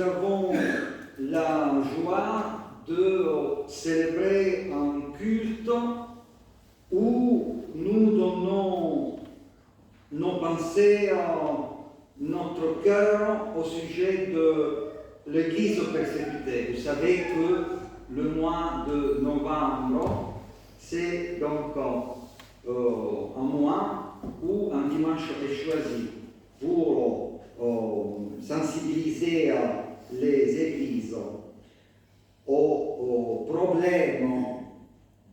avons la joie de célébrer un culte où nous donnons nos pensées, notre cœur au sujet de l'Église persécutée. Vous savez que le mois de novembre, c'est donc un mois où un dimanche est choisi pour sensibiliser les églises aux problèmes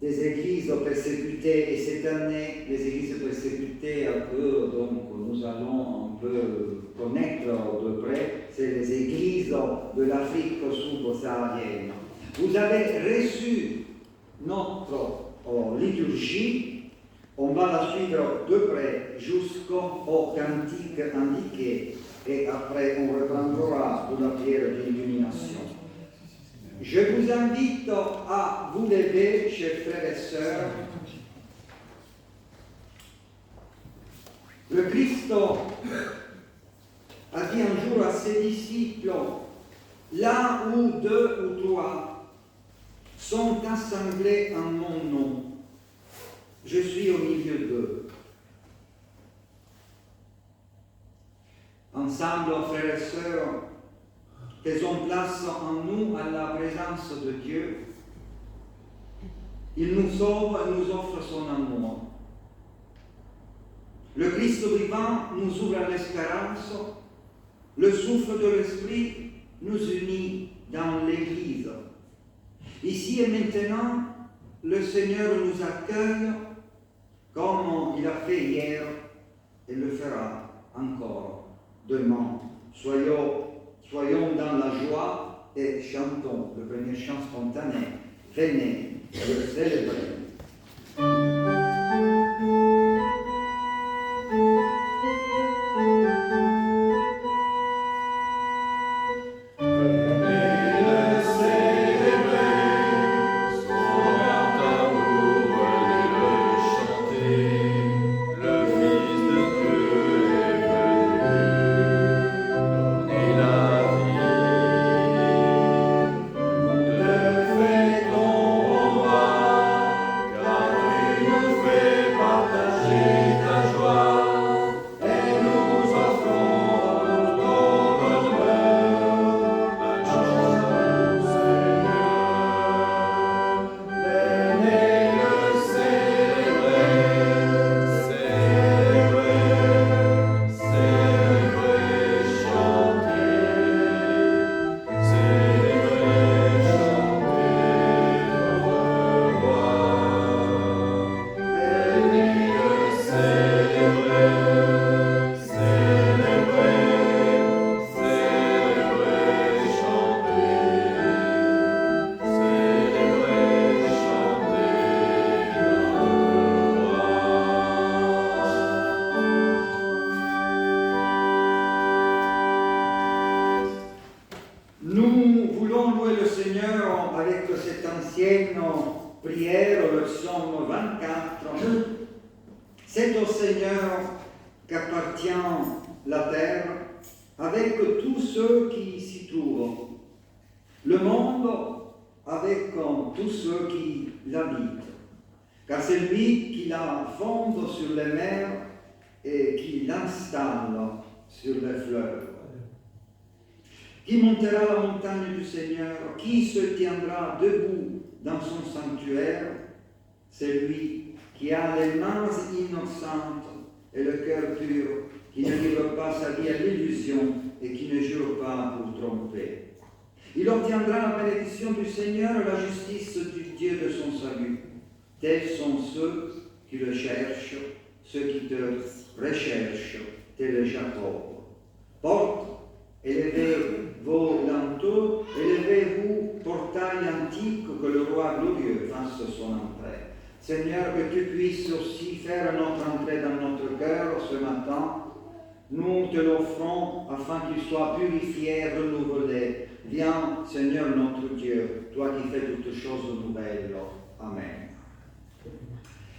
des églises persécutées. Et cette année, les églises persécutées que donc, nous allons un peu connaître de près, c'est les églises de l'Afrique subsaharienne. Vous avez reçu notre liturgie, on va la suivre de près jusqu'au cantique indiqué et après on reprendra de la prière d'illumination. Je vous invite à vous lever, chers frères et sœurs. Le Christ a dit un jour à ses disciples, là où 2 ou 3 sont assemblés en mon nom, je suis au milieu d'eux. Ensemble, frères et sœurs, faisons place en nous à la présence de Dieu. Il nous sauve et nous offre son amour. Le Christ vivant nous ouvre à l'espérance. Le souffle de l'Esprit nous unit dans l'Église. Ici et maintenant, le Seigneur nous accueille comme il a fait hier et le fera encore demain. Soyons dans la joie et chantons le premier chant spontané. Venez le célébrer. Prière, le psaume 24. C'est au Seigneur qu'appartient la terre avec tous ceux qui s'y trouvent, le monde avec tous ceux qui l'habitent. Car c'est lui qui la fonde sur les mers et qui l'installe sur les fleuves. Qui montera la montagne du Seigneur? Qui se tiendra debout dans son sanctuaire? C'est lui qui a les mains innocentes et le cœur pur, qui ne livre pas sa vie à l'illusion et qui ne jure pas pour tromper. Il obtiendra la bénédiction du Seigneur et la justice du Dieu de son salut. Tels sont ceux qui le cherchent, ceux qui te recherchent, tel est Jacob. Porte, élevez vos linteaux, élevez-vous, portail antique, que le roi glorieux fasse son entrée. Seigneur, que tu puisses aussi faire notre entrée dans notre cœur ce matin. Nous te l'offrons afin qu'il soit purifié, renouvelé. Viens, Seigneur notre Dieu, toi qui fais toutes choses nouvelles. Amen.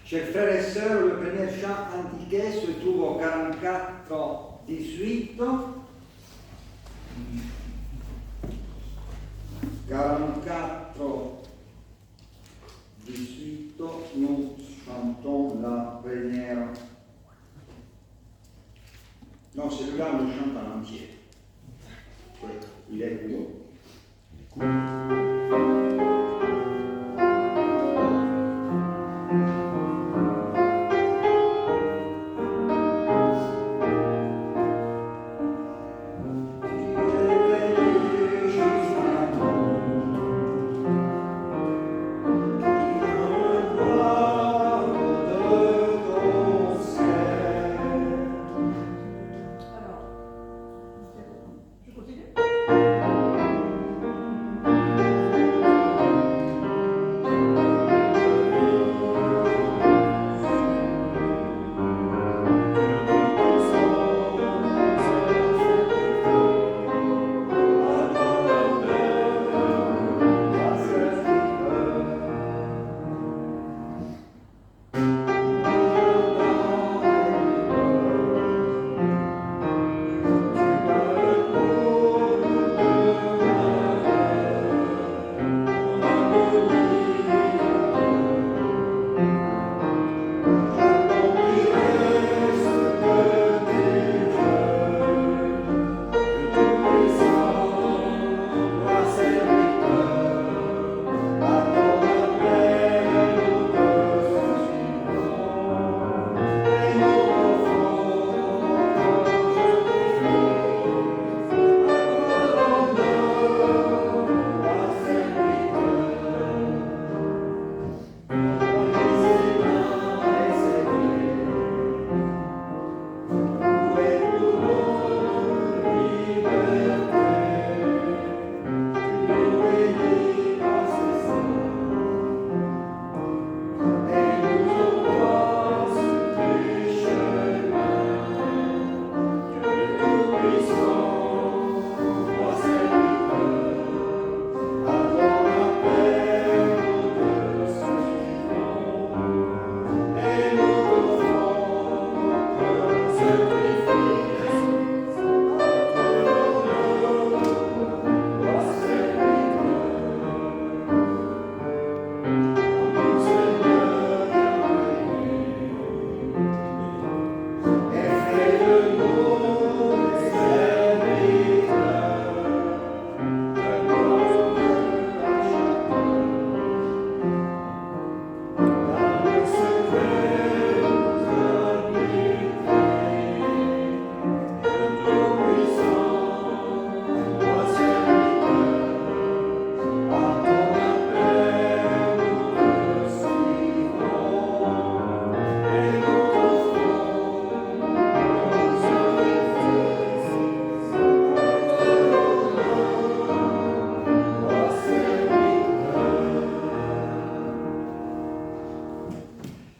Chers frères et sœurs, le premier chant indiqué se trouve au 44-18. 44, 18, nous chantons la première. Non, celui-là, on le chante en entier. Il est court.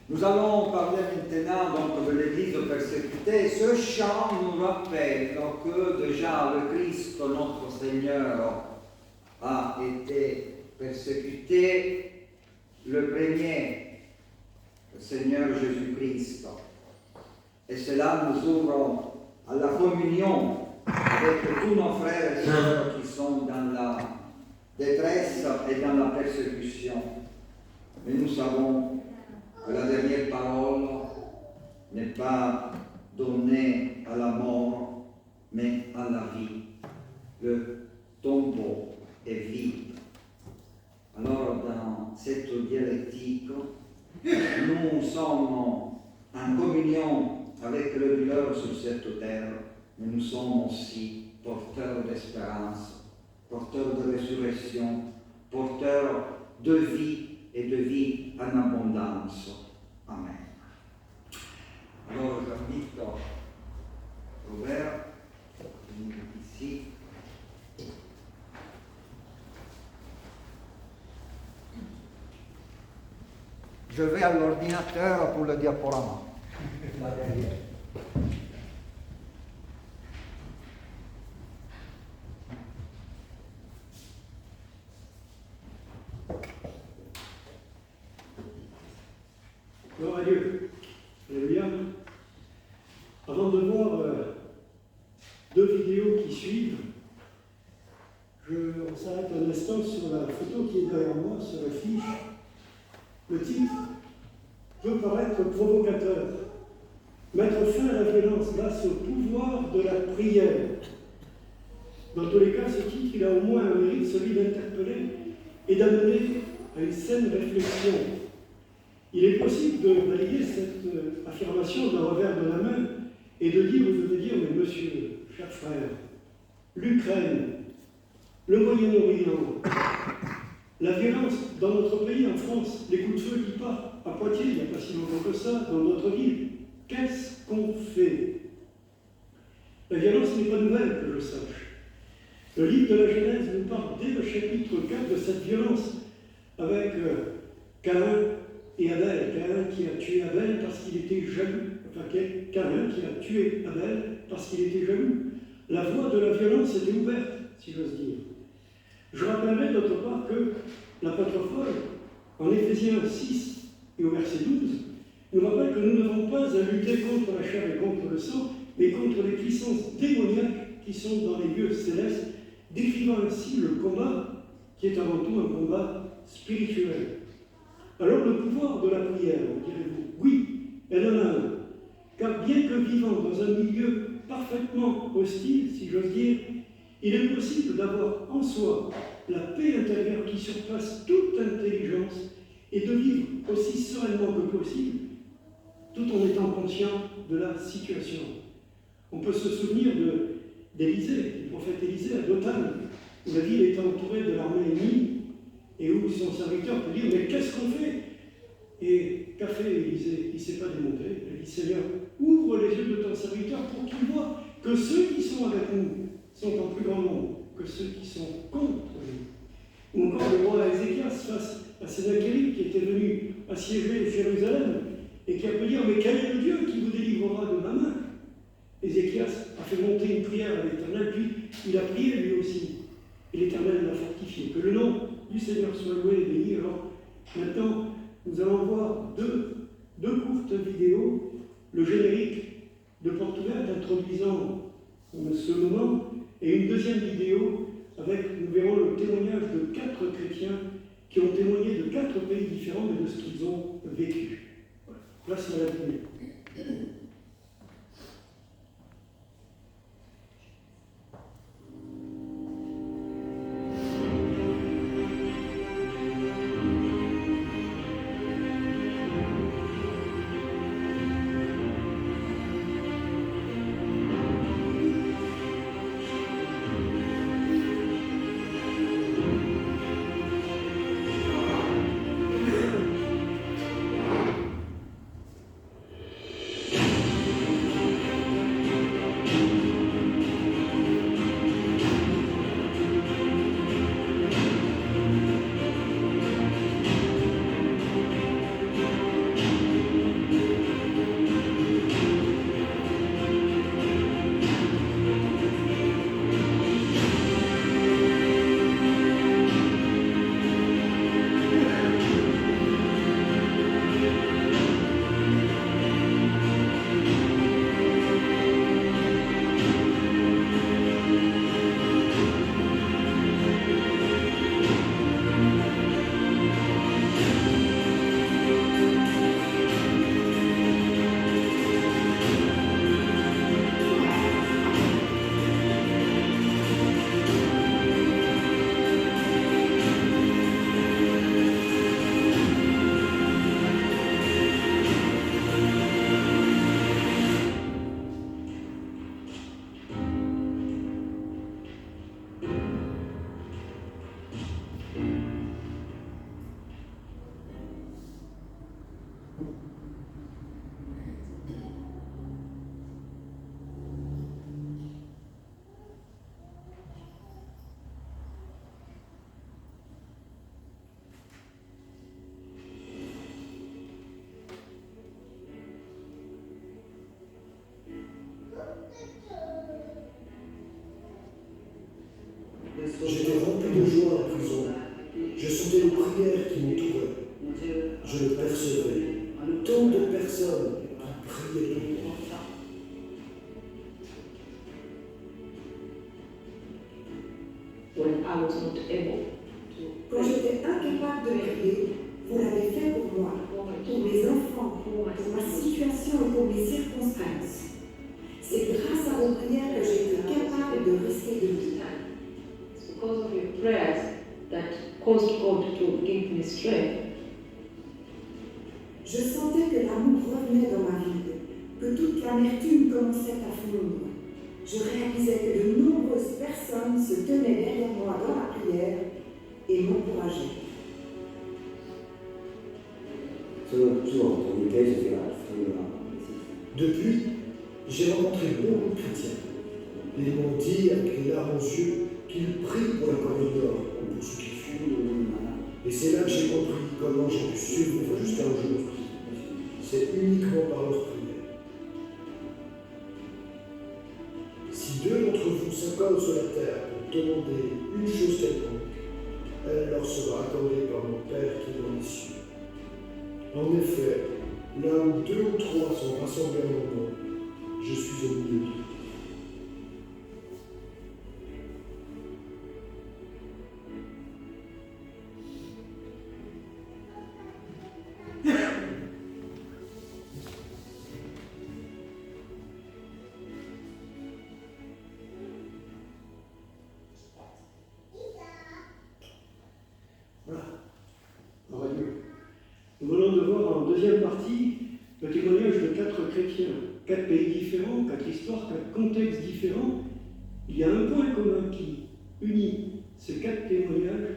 Nous allons parler maintenant donc, de l'Église persécutée. Ce chant nous rappelle que déjà le Christ, notre Seigneur, a été persécuté, le premier, le Seigneur Jésus-Christ. Et cela nous ouvre à la communion avec tous nos frères et sœurs qui sont dans la détresse et dans la persécution. Mais nous savons que la dernière parole n'est pas donnée à la mort, mais à la vie. Le tombeau est vide. Alors, dans cette dialectique, nous sommes en communion avec le douleur sur cette terre, mais nous sommes aussi porteurs d'espérance, porteurs de résurrection, porteurs de vie et de vie en abondance. Amen. Alors j'invite Robert à venir ici. Je vais à l'ordinateur pour le diaporama. Là derrière. Gloire à Dieu. Alléluia. Avant de voir deux vidéos qui suivent, je on s'arrête un instant sur la photo qui est derrière moi, sur l'affiche. Le titre peut paraître provocateur. Mettre fin à la violence grâce au pouvoir de la prière. Dans tous les cas, ce titre, il a au moins un mérite, celui d'interpeller et d'amener à une saine réflexion. Il est possible de valider cette affirmation d'un revers de la main et de dire, ou de dire, mais monsieur, chers frères, l'Ukraine, le Moyen-Orient, la violence dans notre pays, en France, les coups de feu qui partent à Poitiers, il n'y a pas si longtemps que ça, dans notre ville, qu'est-ce qu'on fait? La violence n'est pas nouvelle, que je sache. Le livre de la Genèse nous parle dès le chapitre 4 de cette violence, avec Caïn et Abel. Caïn qui a tué Abel parce qu'il était jaloux. Enfin, Caïn qui a tué Abel parce qu'il était jaloux. La voie de la violence était ouverte, si j'ose dire. Je rappellerai d'autre part que l'apôtre Paul, en Éphésiens 6 et au verset 12, nous rappelle que nous n'avons pas à lutter contre la chair et contre le sang, mais contre les puissances démoniaques qui sont dans les lieux célestes, décrivant ainsi le combat qui est avant tout un combat spirituel. Alors le pouvoir de la prière, direz-vous, oui, elle en a un, car bien que vivant dans un milieu parfaitement hostile, si j'ose dire, il est possible d'avoir en soi la paix intérieure qui surpasse toute intelligence et de vivre aussi sereinement que possible, tout en étant conscient de la situation. On peut se souvenir d'Élisée, du prophète Élisée à Dothan, où la ville était entourée de l'armée ennemie, et où son serviteur peut dire, mais qu'est-ce qu'on fait? Et qu'a fait Élisée? Il ne s'est pas démonté. Il a dit, Seigneur, ouvre les yeux de ton serviteur pour qu'il voie que ceux qui sont avec nous sont en plus grand nombre que ceux qui sont contre nous. Ou encore le roi Ézéchias face à Sennacherib qui était venu assiéger Jérusalem et qui a pu dire, mais quel est le Dieu qui vous délivrera de ma main? Ézéchias a fait monter une prière à l'Éternel, puis il a prié lui aussi. Et l'Éternel l'a fortifié. Que le nom du Seigneur soit loué et béni. Alors, maintenant, nous allons voir deux courtes vidéos. Le générique de Porte Ouverte introduisant ce moment, et une deuxième vidéo avec, nous verrons, le témoignage de 4 chrétiens qui ont témoigné de 4 pays différents, mais de ce qu'ils ont vécu. Voilà. Place à la vidéo. J'étais rempli de joie en prison. Je sentais les prières qui m'entouraient. Je le percevais. Tant de personnes qui priaient pour moi. When I was not able Quand to j'étais incapable de prier, vous l'avez fait pour moi, pour mes enfants, pour ma situation et pour mes circonstances. C'est grâce à vos prières que j'ai été capable de rester debout. It's because of your prayers that caused God to give me strength. Je sentais que l'amour revenait dans ma vie, que toute l'amertume commençait à fondre. Je réalisais que de nombreuses personnes se tenaient derrière moi dans la prière et m'encourageaient. 所以自我同意开始这个参与了。 Depuis, j'ai rencontré beaucoup de chrétiens. Ils m'ont dit avec les larmes aux yeux qu'ils prient pour la Corée du Nord ou pour ceux qui fuient. Et c'est là que j'ai compris comment j'ai pu survivre jusqu'à aujourd'hui. C'est uniquement par leur prière. Si deux d'entre vous s'accordent sur la terre pour demander une chose quelconque, elle leur sera accordée par mon Père qui est dans les cieux. En effet, là où deux ou trois sont rassemblés en mon nom, je suis au milieu d'eux. Voilà. Alors, nous venons de voir en deuxième partie le témoignage de 4 chrétiens, 4 pays différents, 4 histoires, 4 contextes différents. Il y a un point commun qui unit ces 4 témoignages.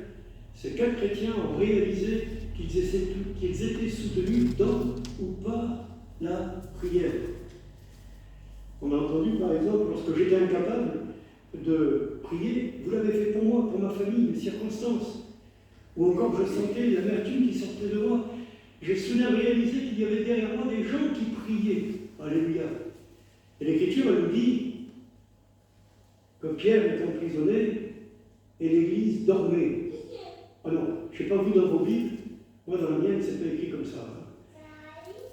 Ces 4 chrétiens ont réalisé qu'ils étaient soutenus dans ou par la prière. On a entendu par exemple, lorsque j'étais incapable de prier, vous l'avez fait pour moi, pour ma famille, mes circonstances. Ou encore je sentais l'amertume qui sortait de moi. J'ai soudain réalisé qu'il y avait derrière moi des gens qui priaient. Alléluia. Et l'Écriture elle nous dit que Pierre est emprisonné et l'Église dormait. Ah non, je ne sais pas vous dans vos Bibles, moi dans la mienne, c'est pas écrit comme ça.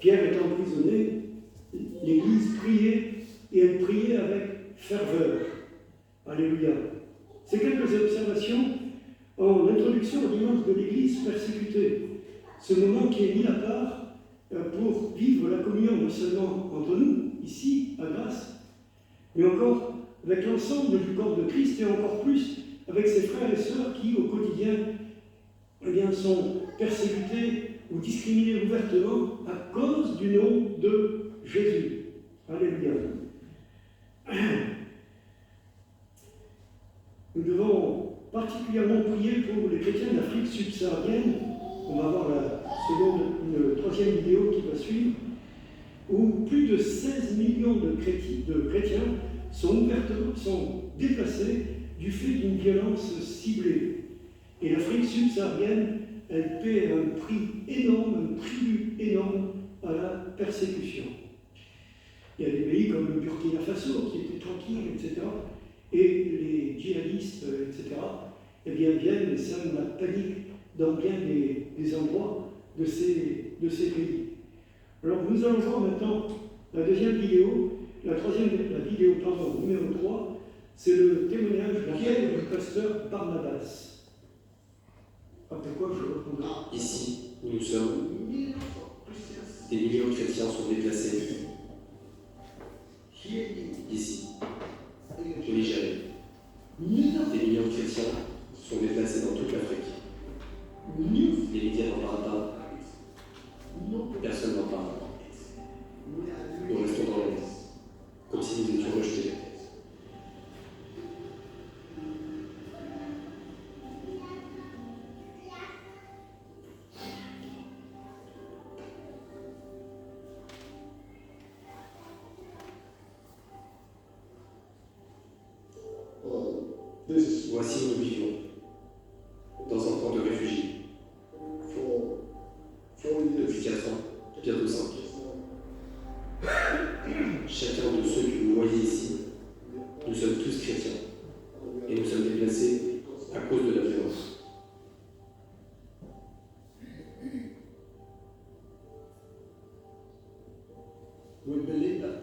Pierre est emprisonné, l'Église priait et elle priait avec ferveur. Alléluia. C'est quelques observations en introduction au dimanche de l'Église persécutée. Ce moment qui est mis à part pour vivre la communion non seulement entre nous, ici, à Grasse, mais encore avec l'ensemble du corps de Christ et encore plus avec ses frères et sœurs qui, au quotidien, eh bien, sont persécutés ou discriminés ouvertement à cause du nom de Jésus. Alléluia. Nous devons particulièrement prier pour les chrétiens d'Afrique subsaharienne. On va voir une troisième vidéo qui va suivre, où plus de 16 millions de chrétiens sont déplacés du fait d'une violence ciblée. Et l'Afrique subsaharienne, elle paie un prix énorme, un tribut énorme à la persécution. Il y a des pays comme le Burkina Faso qui étaient tranquilles, etc. Et les djihadistes, etc., eh bien, viennent et sèment la panique dans bien des endroits de ces pays. Alors nous allons voir maintenant la deuxième vidéo, la vidéo numéro 3, c'est le témoignage du pasteur Barnabas. Après quoi je reprendrai. Ici, où nous sommes, des millions de chrétiens sont déplacés. Ici, au Nigeria, des millions de chrétiens sont déplacés dans toute l'Afrique. Les médias n'en parlent pas. Personne n'en parle. Nous restons dans l'ombre, comme si nous étions rejetés. Voici où nous vivions, dans un camp de réfugiés. Depuis 4 ans, bientôt 5. Chacun de ceux que vous voyez ici, nous sommes tous chrétiens, et nous sommes déplacés à cause de la violence.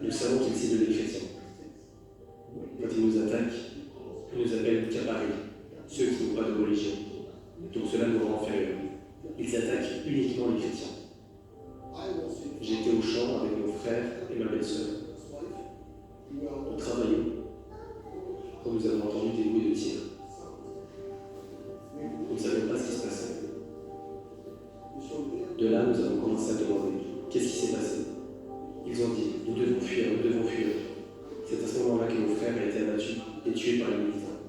Nous savons qu'ils ciblent les chrétiens. Quand ils nous attaquent, ils nous appellent Kaparis, ceux qui n'ont pas Donc cela nous rend inférieurs. Ils attaquent uniquement les chrétiens. J'étais au champ avec mon frère et ma belle-sœur. Nous travaillions quand nous avons entendu des bruits de tir. Nous ne savions pas ce qui se passait. De là, nous avons commencé à demander qu'est-ce qui s'est passé. Ils ont dit nous devons fuir, nous devons fuir. C'est à ce moment-là que mon frère a été abattu et tué par les militants.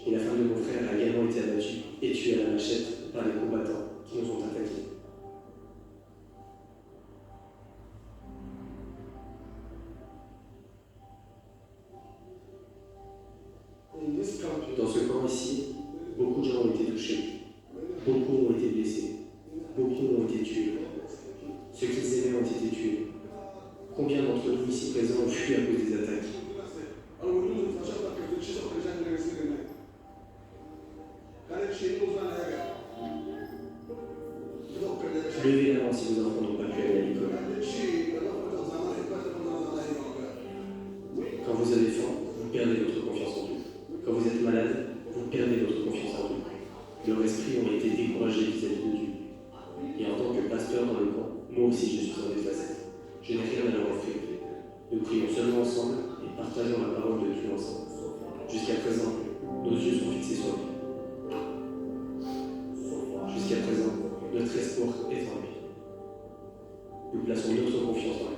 Et la femme de mon frère a également été abattue et tuée à la machette par les combattants qui nous ont attaqués. Dans ce camp ici, beaucoup de gens ont été touchés, beaucoup ont été blessés, beaucoup ont été tués. Ceux qu'ils aimaient ont été tués. Combien d'entre nous ici présents ont fui à cause des attaques? Levez la main si vos enfants n'ont pas pu aller à l'école. Quand vous avez faim, vous perdez votre confiance en vous. Quand vous êtes malade, vous perdez votre confiance en vous. Leurs esprits ont été découragés vis-à-vis de Dieu. Et en tant que pasteur dans le camp, moi aussi je suis en déplacé. Je n'ai rien à leur offrir. Nous prions seulement ensemble et partageons la parole de Dieu ensemble. Jusqu'à présent, nos yeux sont fixés sur lui. Jusqu'à présent, notre espoir est en lui. Nous plaçons notre confiance en lui.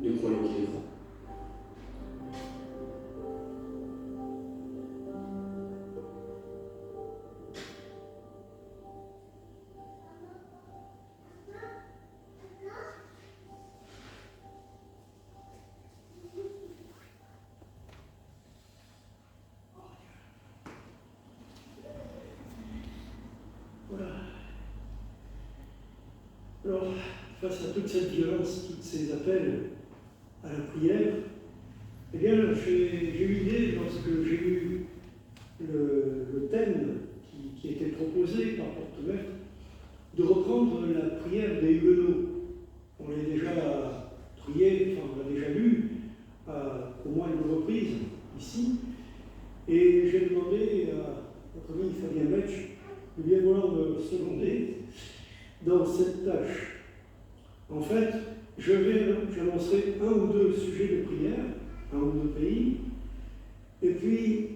Nous croyons qu'il est grand. Voilà. Alors, face à toute cette violence, tous ces appels à la prière, eh bien, j'ai eu l'idée, lorsque j'ai eu le thème qui était proposé par Porte Ouverte, de reprendre la prière des Huguenots. On l'a déjà prié, enfin on l'a déjà lu, au moins une reprise ici, et j'ai demandé à notre ami Fabien Betch de bien vouloir me seconder dans cette tâche. En fait, j'annoncerai un ou deux sujets de prière, un ou deux pays, et puis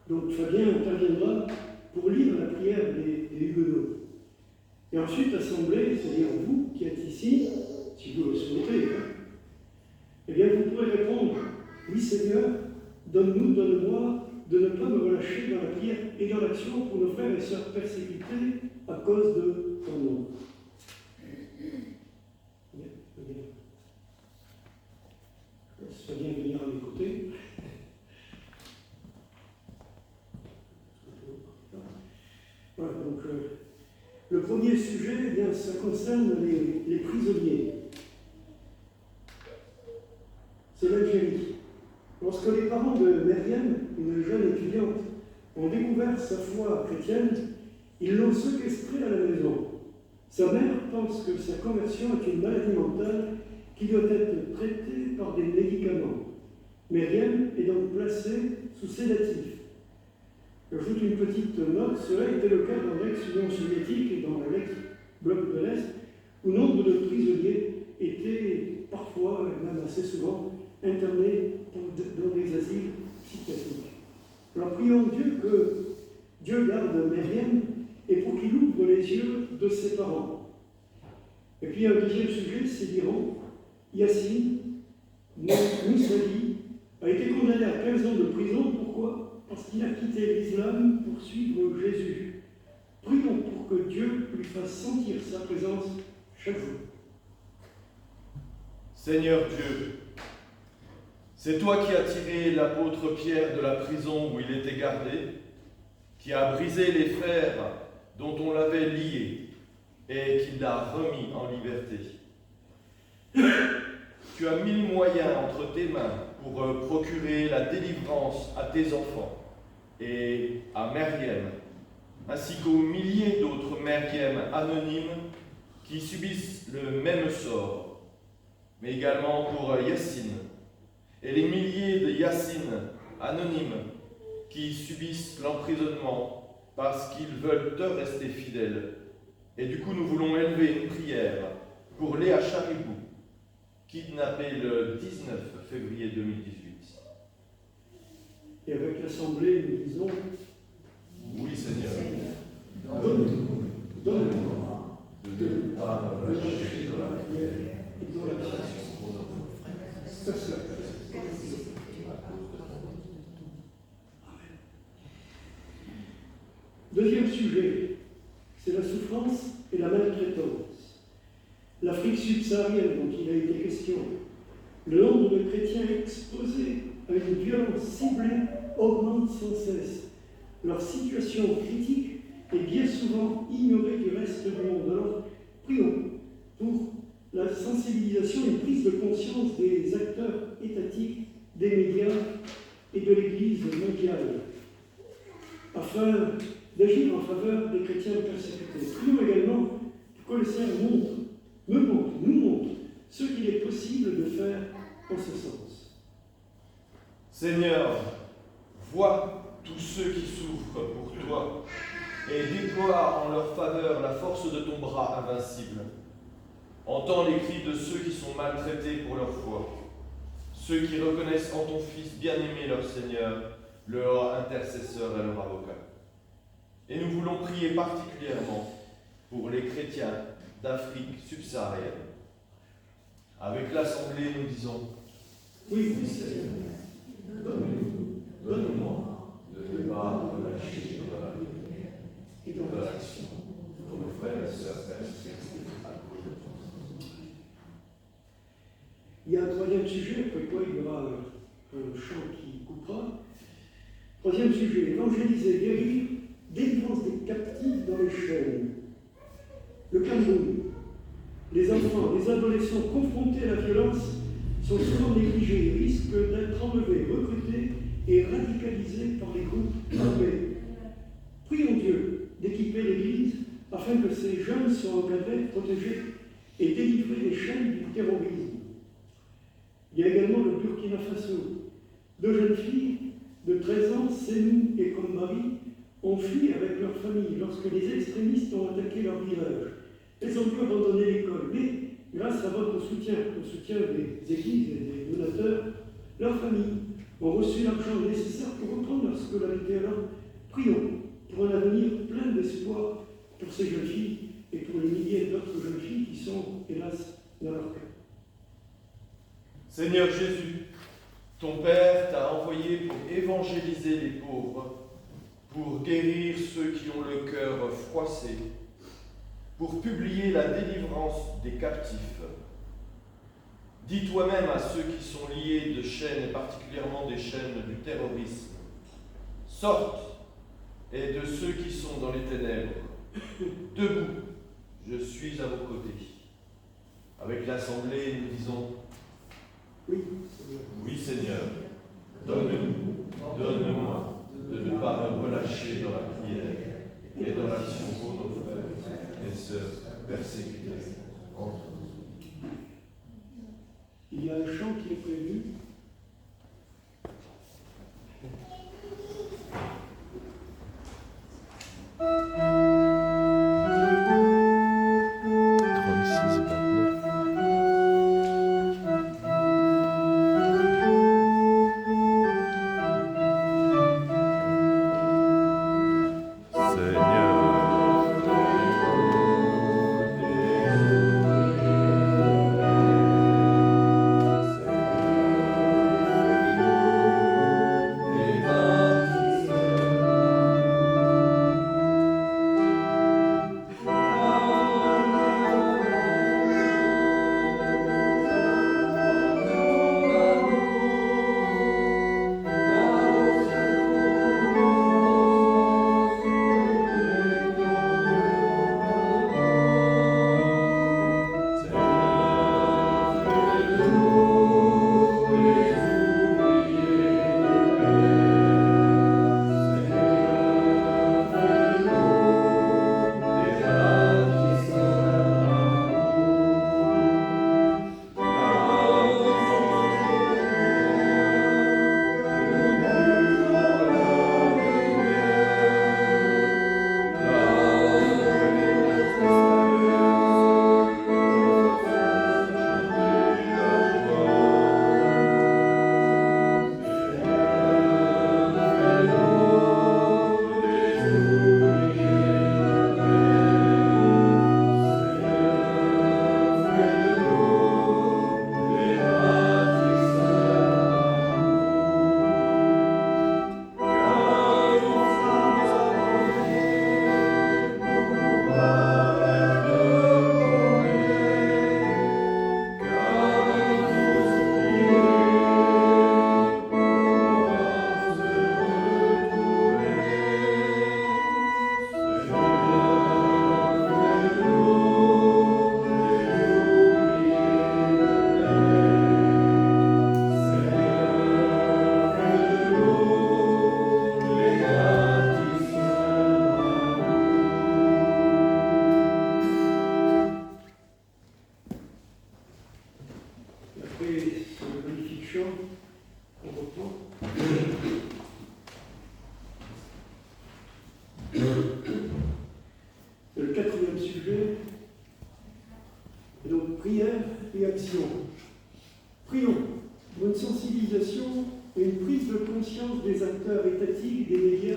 donc Fabien interviendra pour lire la prière des Huguenots. Et ensuite, l'Assemblée, c'est-à-dire vous qui êtes ici, si vous le souhaitez, eh bien vous pourrez répondre, oui Seigneur, donne-moi de ne pas me relâcher dans la prière et dans l'action pour nos frères et sœurs persécutés à cause de ton nom. Je laisse bien venir à mes côtés. Voilà, donc le premier sujet, eh bien, ça concerne les prisonniers. C'est l'Algérie. Lorsque les parents de Myriam, une jeune étudiante, ont découvert sa foi chrétienne, ils l'ont séquestrée à la maison. Sa mère pense que sa conversion est une maladie mentale qui doit être traitée par des médicaments. Myriam est donc placée sous sédatif. J'ajoute une petite note, cela était le cas dans l'ex-Union soviétique et dans l'ex-bloc de l'Est, où nombre de prisonniers étaient parfois, et même assez souvent, internés dans des asiles psychiatriques. Alors prions Dieu que Dieu garde Myriam et pour qu'il ouvre les yeux de ses parents. Et puis un deuxième sujet, c'est l'Iran. Yassine Moussali a été condamné à 15 ans de prison. Pourquoi? Parce qu'il a quitté l'islam pour suivre Jésus. Prions pour que Dieu lui fasse sentir sa présence chaque jour. Seigneur Dieu, c'est toi qui as tiré l'apôtre Pierre de la prison où il était gardé, qui a brisé les fers dont on l'avait lié et qui l'a remis en liberté. Tu as mis le moyen entre tes mains pour procurer la délivrance à tes enfants et à Myriam, ainsi qu'aux milliers d'autres Myriam anonymes qui subissent le même sort, mais également pour Yassine et les milliers de Yassine anonymes qui subissent l'emprisonnement parce qu'ils veulent te rester fidèles. Et du coup, nous voulons élever une prière pour Léa Charibou, kidnappée le 19 février 2018. Et avec l'Assemblée, nous disons Oui, Seigneur. Donne-moi de ne pas me lâcher dans la prière et dans la création. pour notre frère. Deuxième sujet, c'est la souffrance et la maltraitance. L'Afrique subsaharienne dont il a été question, le nombre de chrétiens exposés à une violence ciblée augmente sans cesse. Leur situation critique est bien souvent ignorée du reste du monde. Alors, prions pour la sensibilisation et une prise de conscience des acteurs étatiques, des médias et de l'Église mondiale, afin d'agir en faveur des chrétiens persécutés. Prions également pour que le Seigneur nous montre ce qu'il est possible de faire en ce sens. Seigneur, vois tous ceux qui souffrent pour toi et déploie en leur faveur la force de ton bras invincible. Entends les cris de ceux qui sont maltraités pour leur foi, ceux qui reconnaissent en ton Fils bien-aimé leur Seigneur, leur intercesseur et leur avocat. Et nous voulons prier particulièrement pour les chrétiens d'Afrique subsaharienne. Avec l'Assemblée, nous disons Oui, Seigneur, donne-moi de ne pas me lâcher dans la prière et dans de la l'action pour nos frères et sœurs persécutés. Il y a un troisième sujet, après quoi il y aura un chant qui coupera. Troisième sujet, évangéliser, guérir, délivrance des captifs dans les chaînes. Le Cameroun, les enfants, les adolescents confrontés à la violence sont souvent négligés et risquent d'être enlevés, recrutés et radicalisés par les groupes armés. Prions Dieu d'équiper l'Église afin que ces jeunes soient encadrés, protégés et délivrés des chaînes du terrorisme. Il y a également le Burkina Faso. Deux jeunes filles de 13 ans, Sénou et Kombari, ont fui avec leur famille lorsque les extrémistes ont attaqué leur village. Elles ont dû abandonner l'école, mais grâce à votre soutien, au soutien des églises et des donateurs, leurs familles ont reçu l'argent nécessaire pour reprendre leur scolarité. Alors, prions pour un avenir plein d'espoir pour ces jeunes filles et pour les milliers d'autres jeunes filles qui sont, hélas, dans leur cas. Seigneur Jésus, ton Père t'a envoyé pour évangéliser les pauvres, pour guérir ceux qui ont le cœur froissé, pour publier la délivrance des captifs. Dis toi-même à ceux qui sont liés de chaînes, et particulièrement des chaînes du terrorisme, sortent, et de ceux qui sont dans les ténèbres, debout, je suis à vos côtés. Avec l'Assemblée, nous disons Oui, oui, Seigneur, donne-moi de ne pas me relâcher dans la prière et dans l'action pour nos frères et sœurs persécutés entre nous. il y a un chant qui est prévu. l'action. Prions pour une sensibilisation et une prise de conscience des acteurs étatiques, des médias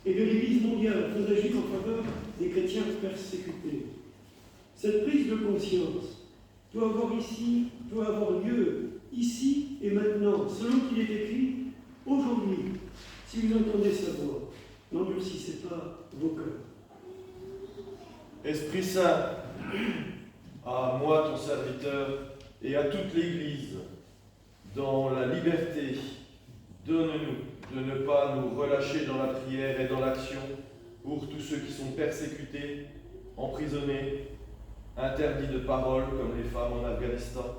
et de l'Église mondiale afin d'agir en faveur des chrétiens persécutés. Cette prise de conscience doit avoir lieu ici et maintenant, selon qu'il est écrit aujourd'hui. Si vous entendez sa voix, n'endurcissez pas vos cœurs. Esprit Saint, à moi ton serviteur et à toute l'Église, dans la liberté, donne-nous de ne pas nous relâcher dans la prière et dans l'action pour tous ceux qui sont persécutés, emprisonnés, interdits de parole comme les femmes en Afghanistan,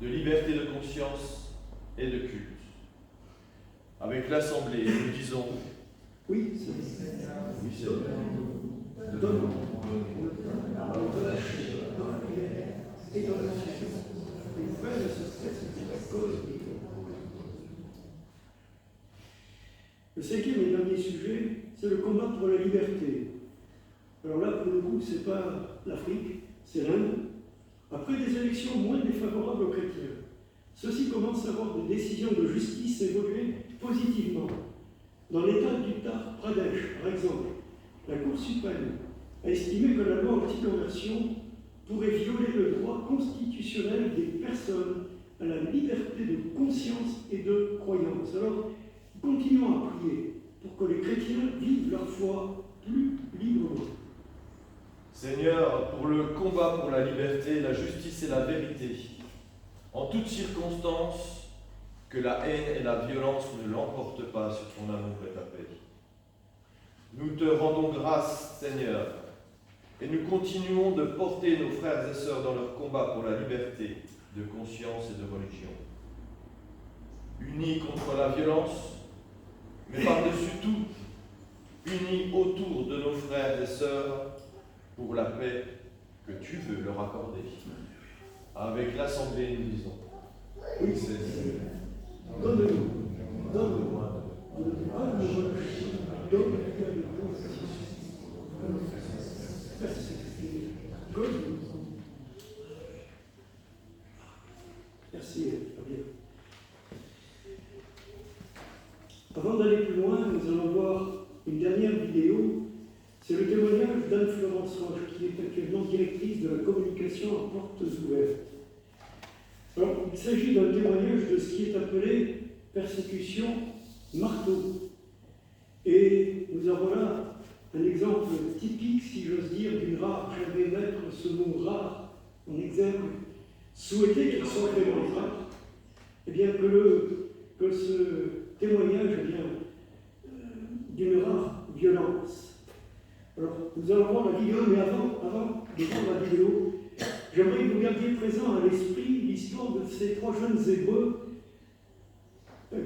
de liberté de conscience et de culte. Avec l'Assemblée, nous disons oui, c'est oui, Seigneur. Le cinquième et dernier sujet, c'est le combat pour la liberté. Alors là, pour le coup, c'est pas l'Afrique, c'est l'Inde. Après des élections moins défavorables aux chrétiens, ceux-ci commencent à voir des décisions de justice évoluer positivement. Dans l'État d'Uttar Pradesh, par exemple, la Cour suprême a estimé que la loi anti-conversion pourrait violer le droit constitutionnel des personnes à la liberté de conscience et de croyance. Alors, continuons à prier pour que les chrétiens vivent leur foi plus librement. Seigneur, pour le combat pour la liberté, la justice et la vérité, en toutes circonstances, que la haine et la violence ne l'emportent pas sur ton amour et ta paix. Nous te rendons grâce, Seigneur, et nous continuons de porter nos frères et sœurs dans leur combat pour la liberté de conscience et de religion. Unis contre la violence, mais par-dessus tout, unis autour de nos frères et sœurs pour la paix que tu veux leur accorder. Avec l'Assemblée, nous disons oui, Seigneur. Donne-nous, donne-moi, merci, Fabien. Avant d'aller plus loin, nous allons voir une dernière vidéo. C'est le témoignage d'Anne-Florence Roche, qui est actuellement directrice de la communication à portes ouvertes. Alors, il s'agit d'un témoignage de ce qui est appelé persécution marteau. Et nous avons là un exemple typique, si j'ose dire, d'une rare, j'aimerais mettre ce mot rare en exergue, souhaiter qu'il soit vraiment rare, et bien que ce témoignage vient d'une rare violence. Alors, nous allons voir la vidéo, mais avant de voir la vidéo, j'aimerais que vous gardiez présent à l'esprit l'histoire de ces trois jeunes Hébreux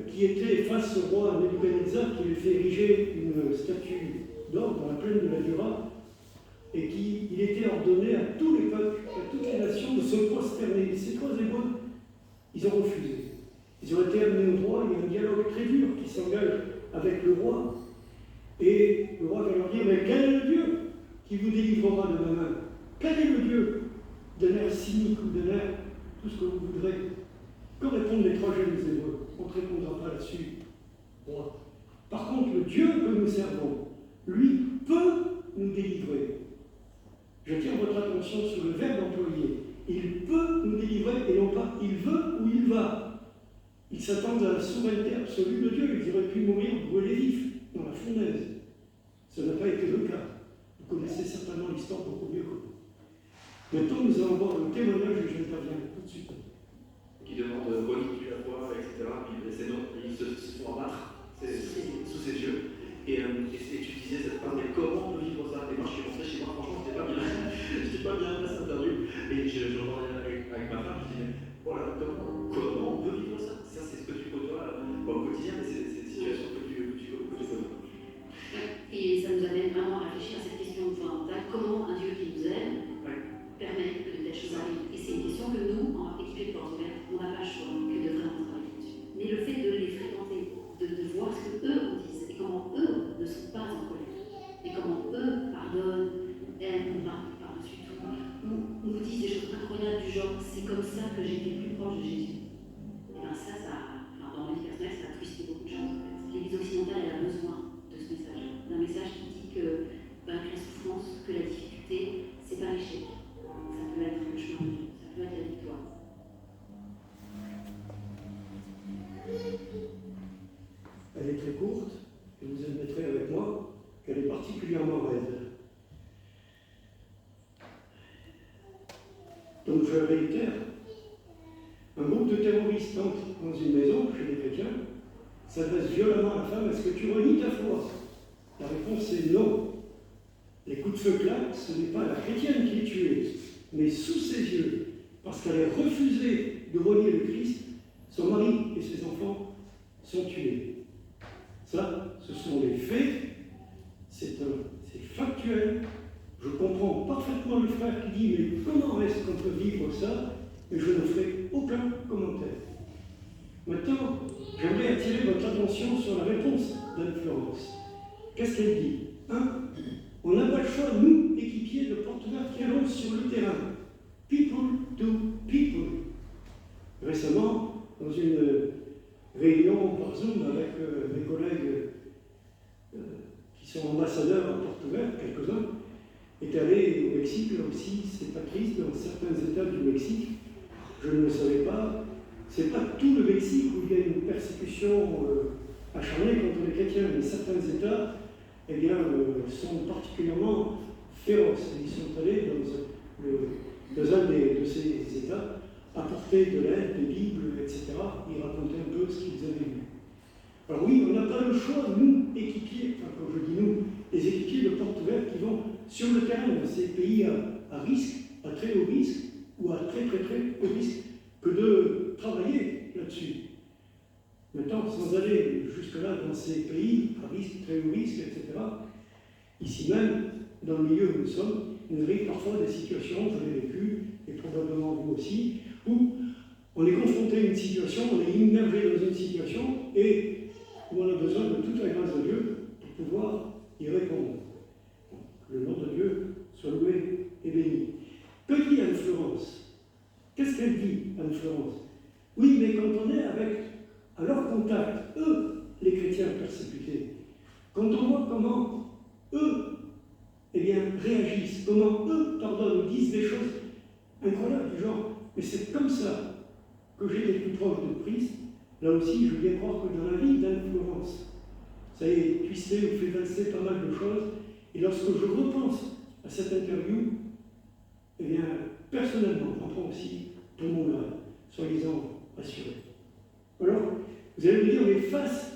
qui étaient face au roi Nebuchadnezzar, qui lui fait ériger une statue d'or dans la plaine de la Dura, et il était ordonné à tous les peuples, à toutes les nations de se prosterner. Et ces trois Hébreux, ils ont refusé. Ils ont été amenés au roi, il y a un dialogue très dur qui s'engage avec le roi, et le roi va leur dire, mais quel est le Dieu qui vous délivrera de ma main? Quel est le Dieu d'un air cynique ou d'un air tout ce que vous voudrez? Que répondent les trois jeunes Hébreux? On ne répondra pas là-dessus. Roi. Par contre, le Dieu que nous servons, lui, peut nous délivrer. J'attire votre attention sur le verbe employé. Il peut nous délivrer et non pas il veut ou il va. Ils s'attendent à la souveraineté absolue de Dieu. Ils auraient pu mourir brûlés vifs dans la fournaise. Ce n'a pas été le cas. Vous connaissez certainement l'histoire beaucoup mieux que nous. Maintenant, nous allons voir le témoignage et j'interviens tout de suite. Qui demande relis-tu la foi, etc. Puis ils se font abattre sous ses yeux. Et tu disais cette part, mais comment vivre ça? Et moi, je suis rentré chez moi, franchement, j'étais pas bien. J'étais pas bien à cette interview. Et je parlais avec ma femme, je disais, voilà, comment on peut vivre ça? Ça, c'est ce que tu côtoies au quotidien, c'est des situations que tu connais. Et ça nous amène vraiment à réfléchir à cette question fondamentale, comment un Dieu qui nous aime permet que de telles choses arrivent. Et c'est une question que nous, en équipés de portes ouvertes, on n'a pas le choix que de vraiment travailler dessus. Mais le fait de les fréquenter, de voir ce qu'eux en disent, et comment eux ne sont pas en colère, et comment particulièrement raide. Donc je réitère, un groupe de terroristes entre dans une maison chez les chrétiens, s'adresse violemment à la femme, est-ce que tu renies ta foi? La réponse est non. Les coups de feu claquent, ce n'est pas la chrétienne qui est tuée, mais sous ses yeux, parce qu'elle a refusé de renier le Christ, son mari et ses enfants sont tués. Ça, ce sont les faits, c'est factuel. Je comprends parfaitement le frère qui dit, mais comment est-ce qu'on peut vivre ça? Et je ne ferai aucun commentaire. Maintenant, j'aimerais attirer votre attention sur la réponse d'Anne-Florence. Qu'est-ce qu'elle dit? 1. On n'a pas le choix, nous, équipiers de Porte Ouverte, qui allons sur le terrain. People to people. Récemment, dans une réunion par Zoom avec mes collègues qui sont ambassadeurs à Porte Ouverte, quelques-uns, est allé au Mexique, là aussi, c'est pas triste, dans certains États du Mexique, je ne le savais pas, c'est pas tout le Mexique où il y a une persécution acharnée contre les chrétiens, mais certains États, eh bien, sont particulièrement féroces. Ils sont allés dans un de ces États apporter de l'aide, des Bibles, etc. Ils racontaient un peu ce qu'ils avaient vu. Alors oui, on n'a pas le choix, nous, équipiers, enfin quand je dis nous, les équipiers de Porte Ouverte qui vont sur le terrain dans ces pays à risque, à très haut risque, ou à très haut risque, que de travailler là-dessus. Maintenant, sans aller jusque-là dans ces pays à risque, très haut risque, etc., ici même, dans le milieu où nous sommes, il nous arrive parfois des situations, je l'ai vécu, et probablement vous aussi, où on est confronté à une situation, on est immergé dans une situation, et où on a besoin de toute la grâce de Dieu pour pouvoir y répondre. Le nom de Dieu soit loué et béni. Que dit Anne-Florence? Qu'est-ce qu'elle dit, Anne-Florence? Oui, mais quand on est à leur contact, eux, les chrétiens persécutés, quand on voit comment eux, eh bien, réagissent, comment eux pardonnent, disent des choses incroyables, du genre, mais c'est comme ça que j'ai été plus proche de Christ. Là aussi, je viens croire que dans la vie d'Anne-Florence, ça est twisté ou fait valser pas mal de choses, et lorsque je repense à cette interview, eh bien, personnellement, j'en prends aussi pour mon âme, soyez-en assurés. Alors, vous allez me dire, mais face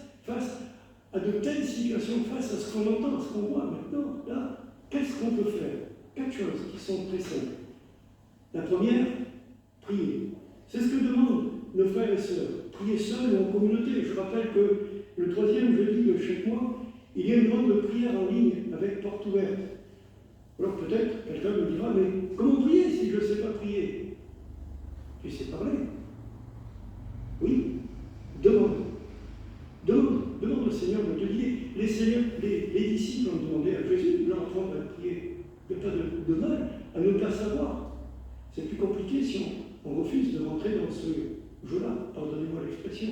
à de telles situations, face à ce qu'on entend, à ce qu'on voit maintenant, là, qu'est-ce qu'on peut faire? 4 choses qui sont très simples. La première, prier. C'est ce que demandent nos frères et sœurs. Prier seul ou en communauté. Je rappelle que le 3e jeudi de chaque mois, il y a une grande prière en ligne avec Porte Ouverte. Alors peut-être, quelqu'un me dira, mais comment prier si je ne sais pas prier? Tu sais parler? Oui, demande au Seigneur de te guider. Les disciples ont demandé à Jésus de leur apprendre à prier. Il n'y a pas de mal à ne pas savoir. C'est plus compliqué si on refuse de rentrer dans ce jeu-là, pardonnez-moi l'expression.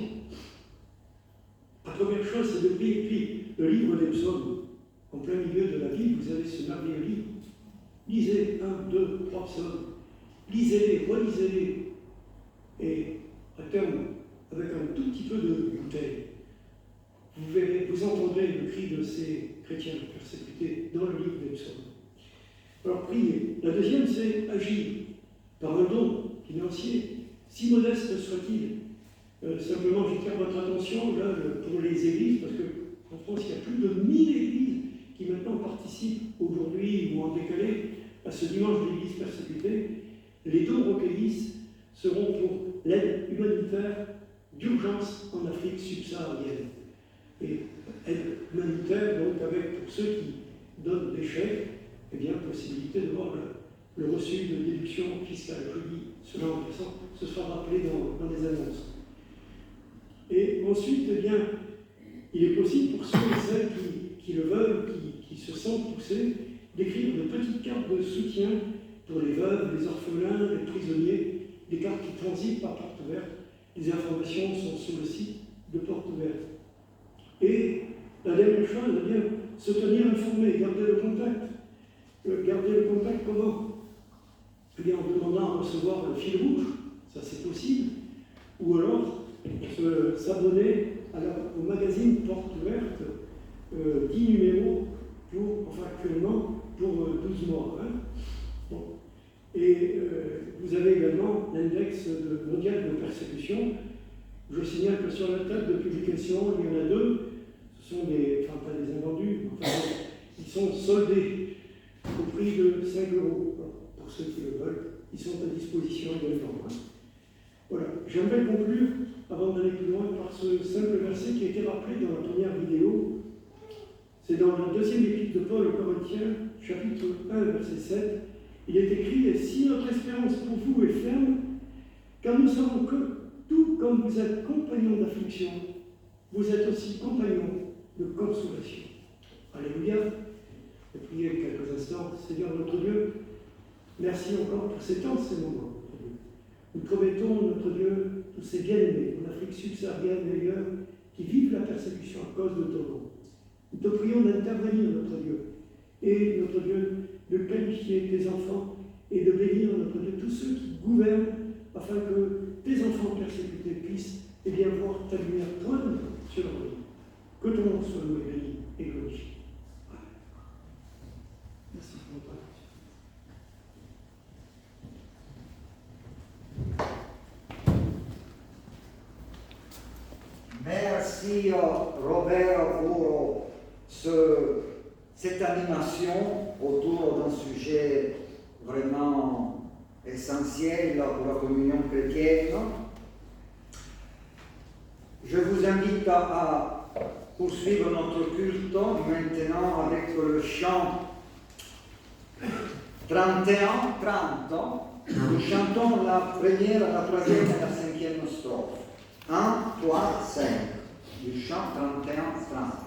La première chose, c'est de prier. Puis, le livre des psaumes, en plein milieu de la Bible, vous avez ce merveilleux livre. Lisez 1, 2, 3 psaumes. Lisez-les, relisez-les. Et à terme, avec un tout petit peu de bouteille, vous verrez, vous entendrez le cri de ces chrétiens persécutés dans le livre des psaumes. Alors, priez. La deuxième, c'est agir par un don financier, si modeste soit-il. Simplement, j'attire votre attention là, pour les églises, parce qu'en France, il y a plus de 1000 églises qui maintenant participent aujourd'hui ou en décalé à ce dimanche d'église persécutée. Les dons recueillis seront pour l'aide humanitaire d'urgence en Afrique subsaharienne. Et aide humanitaire, donc, avec pour ceux qui donnent des chèques, eh bien, possibilité de voir le reçu de déduction fiscale. Je dis cela en passant, ce sera rappelé dans les annonces. Et ensuite, eh bien, il est possible pour ceux et celles qui le veulent, qui se sentent poussés, d'écrire de petites cartes de soutien pour les veuves, les orphelins, les prisonniers, des cartes qui transitent par Porte Ouverte. Les informations sont sur le site de Porte Ouverte. Et la dernière chose, eh bien, se tenir informé, garder le contact. Garder le contact comment? Eh bien, en demandant à recevoir le fil rouge, ça c'est possible, ou alors s'abonner au magazine Porte Ouverte, 10 numéros pour l'index mondial de persécution. Je signale que sur la table de publication, il y en a deux. Ce sont pas des invendus, ils sont soldés au prix de 5 €. Pour ceux qui le veulent, ils sont à disposition également. Voilà, j'aimerais conclure, avant d'aller plus loin, par ce simple verset qui a été rappelé dans la première vidéo. C'est dans la deuxième épître de Paul aux Corinthiens, chapitre 1, verset 7. Il est écrit « Et si notre espérance pour vous est ferme, car nous savons que, tout comme vous êtes compagnons d'affliction, vous êtes aussi compagnons de consolation. » Alléluia. Et priez quelques instants. Seigneur notre Dieu, merci encore pour ces temps, ces moments. Nous promettons, notre Dieu, tous ces bien-aimés en Afrique subsaharienne et ailleurs qui vivent la persécution à cause de ton nom. Nous te prions d'intervenir, notre Dieu, et notre Dieu, de qualifier tes enfants et de bénir, notre Dieu, tous ceux qui gouvernent afin que tes enfants persécutés puissent voir ta lumière poindre sur leur vie. Que ton nom soit loué, béni et glorifié. Merci pour votre attention. Merci Robert pour cette animation autour d'un sujet vraiment essentiel pour la communion chrétienne. Je vous invite à poursuivre notre culte maintenant avec le chant 31-30. Nous chantons la première, la troisième et la cinquième strophe. 1, 3, 5. Du chant 31-30.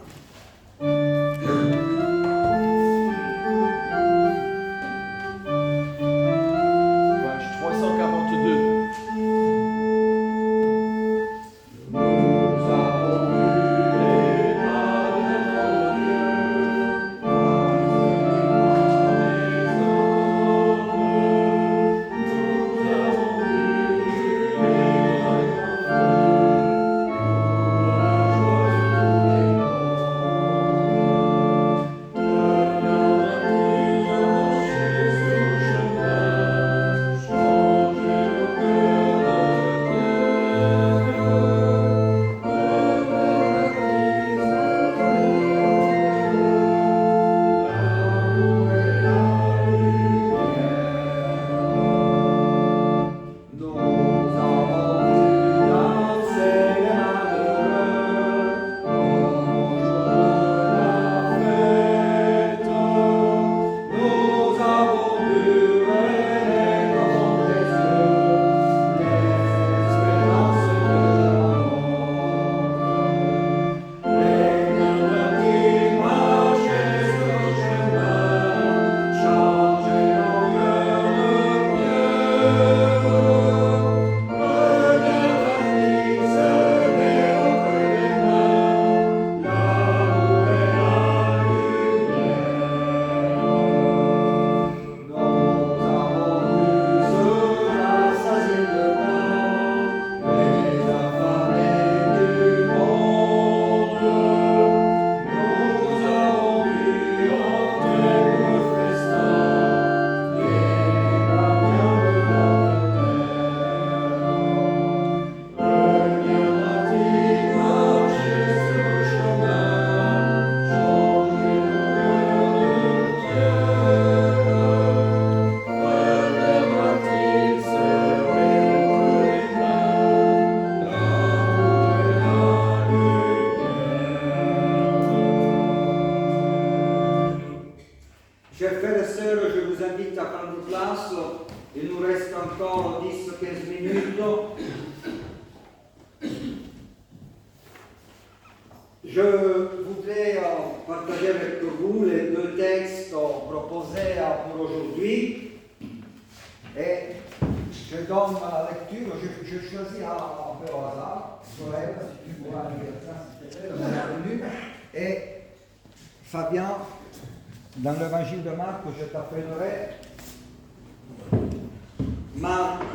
Je voudrais partager avec vous les deux textes proposés pour aujourd'hui. Et je donne la lecture, je choisis un peu au hasard. Sorel, si tu pourras lire ça, s'il te plaît, bienvenue. Et Fabien, dans l'évangile de Marc, je t'appellerai Marc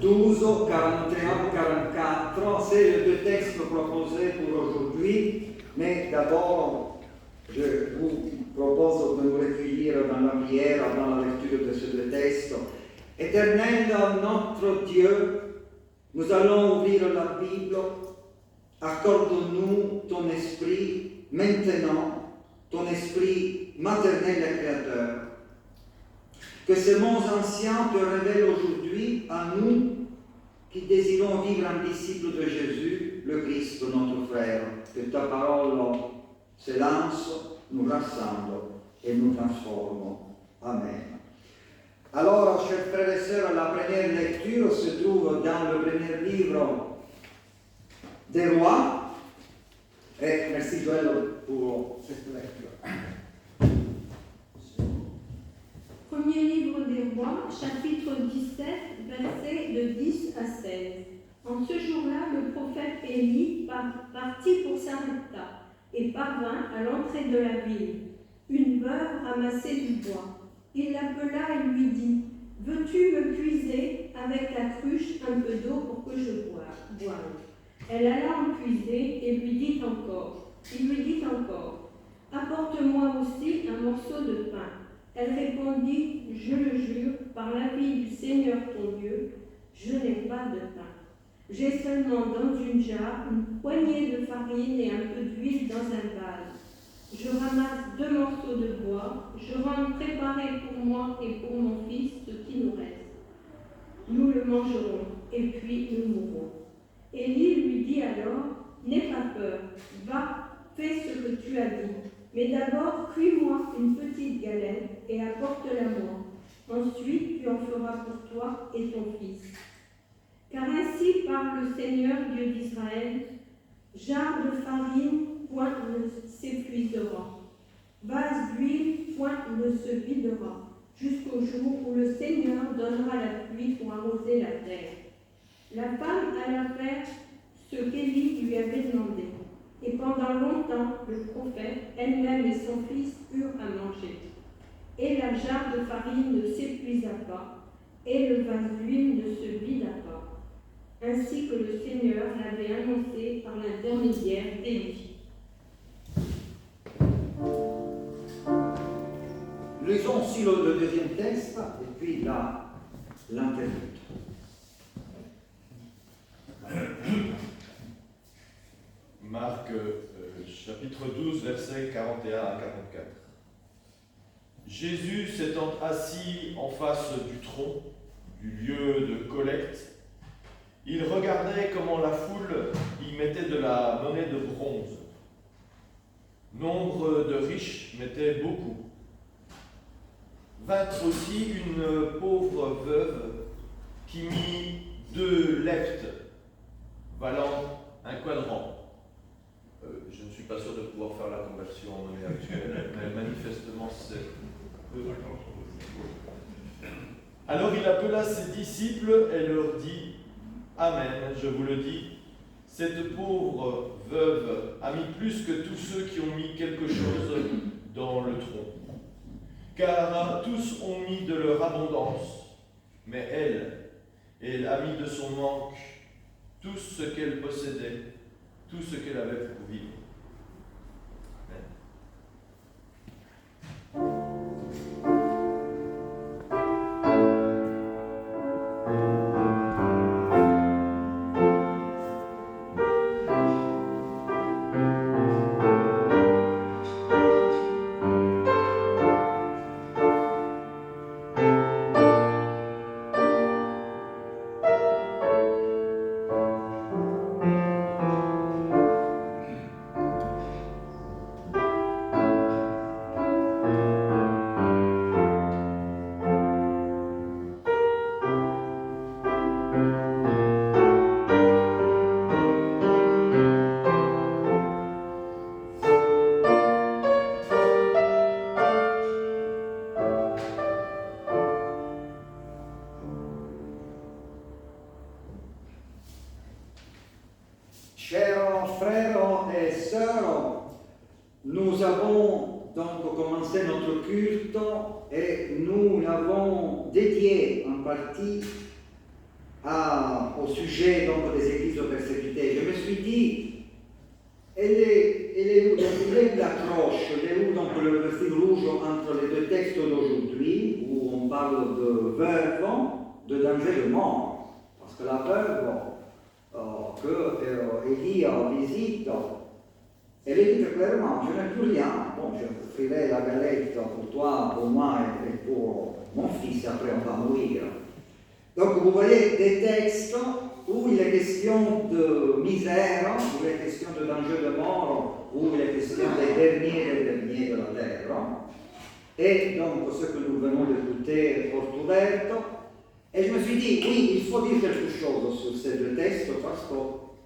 12, 41, 44, c'est les deux textes proposés pour aujourd'hui, mais d'abord, je vous propose de nous recueillir dans la prière, dans la lecture de ces deux textes, Éternel notre Dieu, nous allons ouvrir la Bible. Accorde-nous ton esprit maintenant, ton esprit maternel et créateur. Que ces mots anciens te révèlent aujourd'hui à nous qui désirons vivre un disciple de Jésus, le Christ, notre frère. Que ta parole se lance, nous rassemble et nous transforme. Amen. Alors, chers frères et sœurs, la première lecture se trouve dans le premier livre des Rois. Et merci Joël pour cette lecture. Premier livre des Rois, chapitre 17, versets de 10 à 16. En ce jour-là, le prophète Élie partit pour Sarepta et parvint à l'entrée de la ville. Une veuve ramassait du bois. Il l'appela et lui dit : « Veux-tu me puiser avec la cruche un peu d'eau pour que je boive ?» Elle alla en puiser et lui dit encore. Il lui dit encore : « Apporte-moi aussi un morceau de pain. » Elle répondit : « Je le jure, par la vie du Seigneur ton Dieu, je n'ai pas de pain. J'ai seulement dans une jarre une poignée de farine et un peu d'huile dans un vase. Je ramasse 2 morceaux de bois, je rentre préparer pour moi et pour mon fils ce qui nous reste. Nous le mangerons, et puis nous mourrons. » Élie lui dit alors : « N'aie pas peur, va, fais ce que tu as dit. Mais d'abord, cuis-moi une petite galette et apporte-la-moi. Ensuite, tu en feras pour toi et ton fils. Car ainsi parle le Seigneur Dieu d'Israël, jarre de farine, point ne s'épuisera. Vase d'huile, point ne se videra, jusqu'au jour où le Seigneur donnera la pluie pour arroser la terre. » La femme alla faire ce qu'Élie lui avait demandé. Et pendant longtemps, le prophète, elle-même et son fils eurent à manger. Et la jarre de farine ne s'épuisa pas, et le vase d'huile ne se vida pas, ainsi que le Seigneur l'avait annoncé par l'intermédiaire d'Élie. Lisons aussi le deuxième texte, et puis l'interlude. Marc chapitre 12, versets 41 à 44. Jésus s'étant assis en face du tronc, du lieu de collecte, il regardait comment la foule y mettait de la monnaie de bronze. Nombre de riches mettaient beaucoup. Vint aussi une pauvre veuve qui mit 2 leptes, valant un quadrant. Je ne suis pas sûr de pouvoir faire la conversion en monnaie actuelle, mais manifestement c'est peu. Alors il appela ses disciples et leur dit : Amen, je vous le dis, cette pauvre veuve a mis plus que tous ceux qui ont mis quelque chose dans le tronc. Car tous ont mis de leur abondance, mais elle a mis de son manque tout ce qu'elle possédait, tout ce qu'elle avait pour vivre. Chers frères et sœurs, nous avons donc commencé notre culte et nous l'avons dédié en partie au sujet donc, des églises persécutées. Je me suis dit, elle est où l'accroche, elle est où donc le fil rouge entre les 2 textes d'aujourd'hui, où on parle de veuve de danger de mort. Parce que la veuve que Élie visite, elle dit clairement, je n'ai plus rien, bon, je ferai la galette pour toi, pour moi et pour mon fils, après on va mourir. Donc vous voyez des textes où il est question de misère, où il est question de danger de mort, où il est question des derniers de la terre. Et donc ce que nous venons d'écouter est fort ouvert. Et je me suis dit, oui, il faut dire quelque chose sur ces deux textes parce que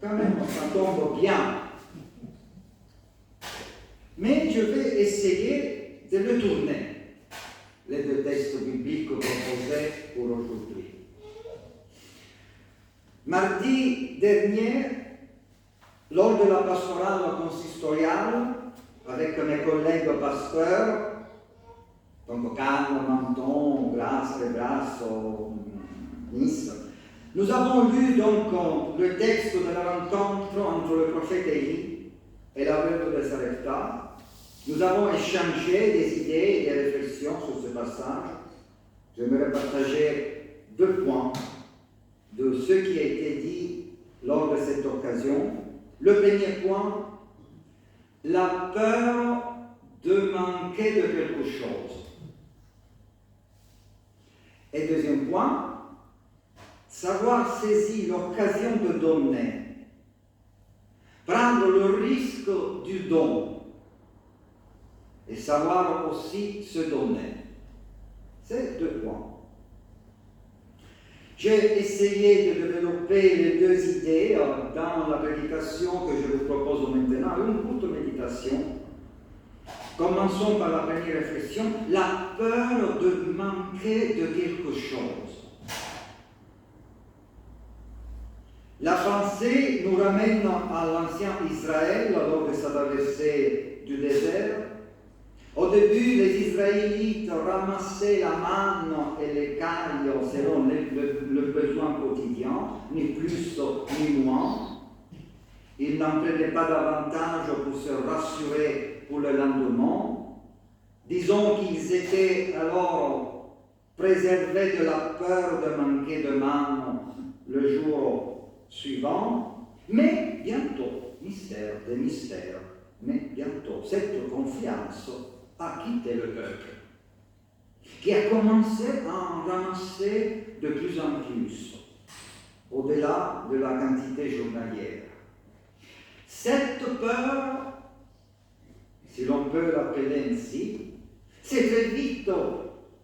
quand même ça tombe bien. Mais je vais essayer de le tourner, les deux textes bibliques proposés pour aujourd'hui. Mardi dernier, lors de la pastorale consistoriale, avec mes collègues pasteurs, donc Cannes, Menton, Grasse, Nice, nous avons lu donc le texte de la rencontre entre le prophète Élie et la veuve de Sarepta. Nous avons échangé des idées et des réflexions sur ce passage. J'aimerais partager 2 points de ce qui a été dit lors de cette occasion. Le premier point, la peur de manquer de quelque chose. Et deuxième point, savoir saisir l'occasion de donner, prendre le risque du don et savoir aussi se donner. C'est 2 points. J'ai essayé de développer les 2 idées dans la prédication que je vous propose maintenant, une courte méditation. Commençons par la première réflexion, la peur de manquer de quelque chose. La pensée nous ramène à l'ancien Israël lors de sa traversée du désert. Au début, les Israélites ramassaient la manne et l'écaille selon le besoin quotidien, ni plus ni moins. Ils n'en prenaient pas davantage pour se rassurer pour le lendemain. Disons qu'ils étaient alors préservés de la peur de manquer de manne le jour suivant, mais bientôt, mystère des mystères, mais bientôt, cette confiance a quitté le peuple, qui a commencé à en ramasser de plus en plus, au-delà de la quantité journalière. Cette peur, si l'on peut l'appeler ainsi, s'est très vite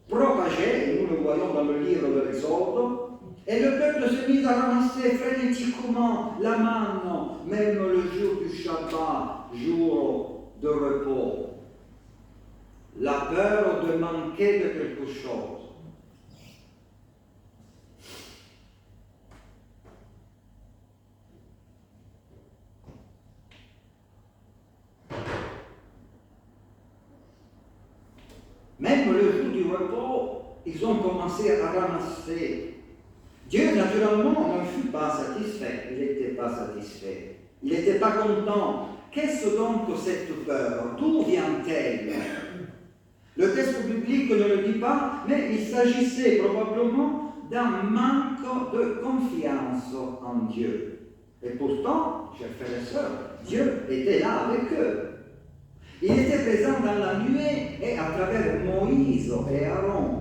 propagée, nous le voyons dans le livre de l'Exode, et le peuple se mit à ramasser frénétiquement la manne, même le jour du Shabbat, jour de repos. La peur de manquer de quelque chose. Même le jour du repos, ils ont commencé à ramasser. Dieu, naturellement, ne fut pas satisfait. Il n'était pas satisfait. Il n'était pas content. Qu'est-ce donc cette peur? D'où vient-elle? Le texte biblique ne le dit pas, mais il s'agissait probablement d'un manque de confiance en Dieu. Et pourtant, chers frères et sœurs, Dieu était là avec eux. Il était présent dans la nuée et à travers Moïse et Aaron.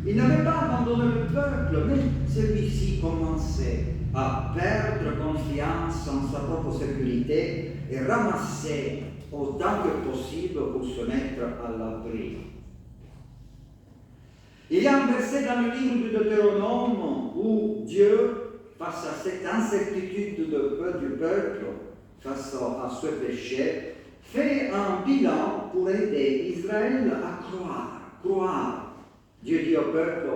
Il n'avait pas abandonné le peuple, mais celui-ci commençait à perdre confiance en sa propre sécurité et ramasser autant que possible pour se mettre à l'abri. Il y a un verset dans le livre du Deutéronome où Dieu, face à cette incertitude du peuple, face à ce péché, fait un bilan pour aider Israël à croire. Dieu dit au peuple,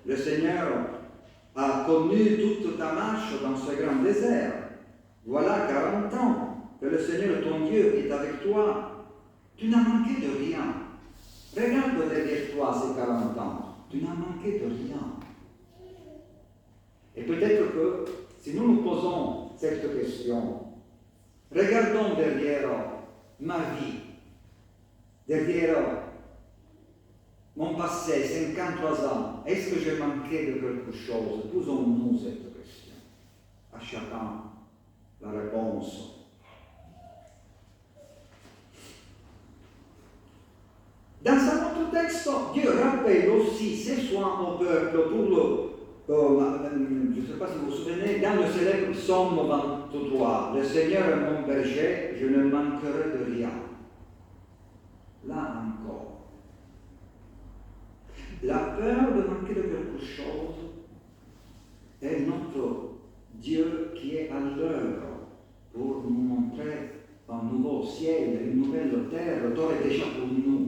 le Seigneur a connu toute ta marche dans ce grand désert. Voilà 40 ans que le Seigneur, ton Dieu, est avec toi. Tu n'as manqué de rien. Regarde derrière toi ces 40 ans. Tu n'as manqué de rien. Et peut-être que si nous nous posons cette question, regardons derrière ma vie, derrière mon passé, 53 ans, est-ce que j'ai manqué de quelque chose? Posons-nous cette question. À chacun la réponse. Dans un autre texte, Dieu rappelle aussi ses soins au peuple pour je ne sais pas si vous vous souvenez, dans le célèbre psaume 23, le Seigneur est mon berger, je ne manquerai de rien. Là encore, la peur de manquer de quelque chose est notre Dieu qui est à l'œuvre pour nous montrer un nouveau ciel, une nouvelle terre, est déjà pour nous.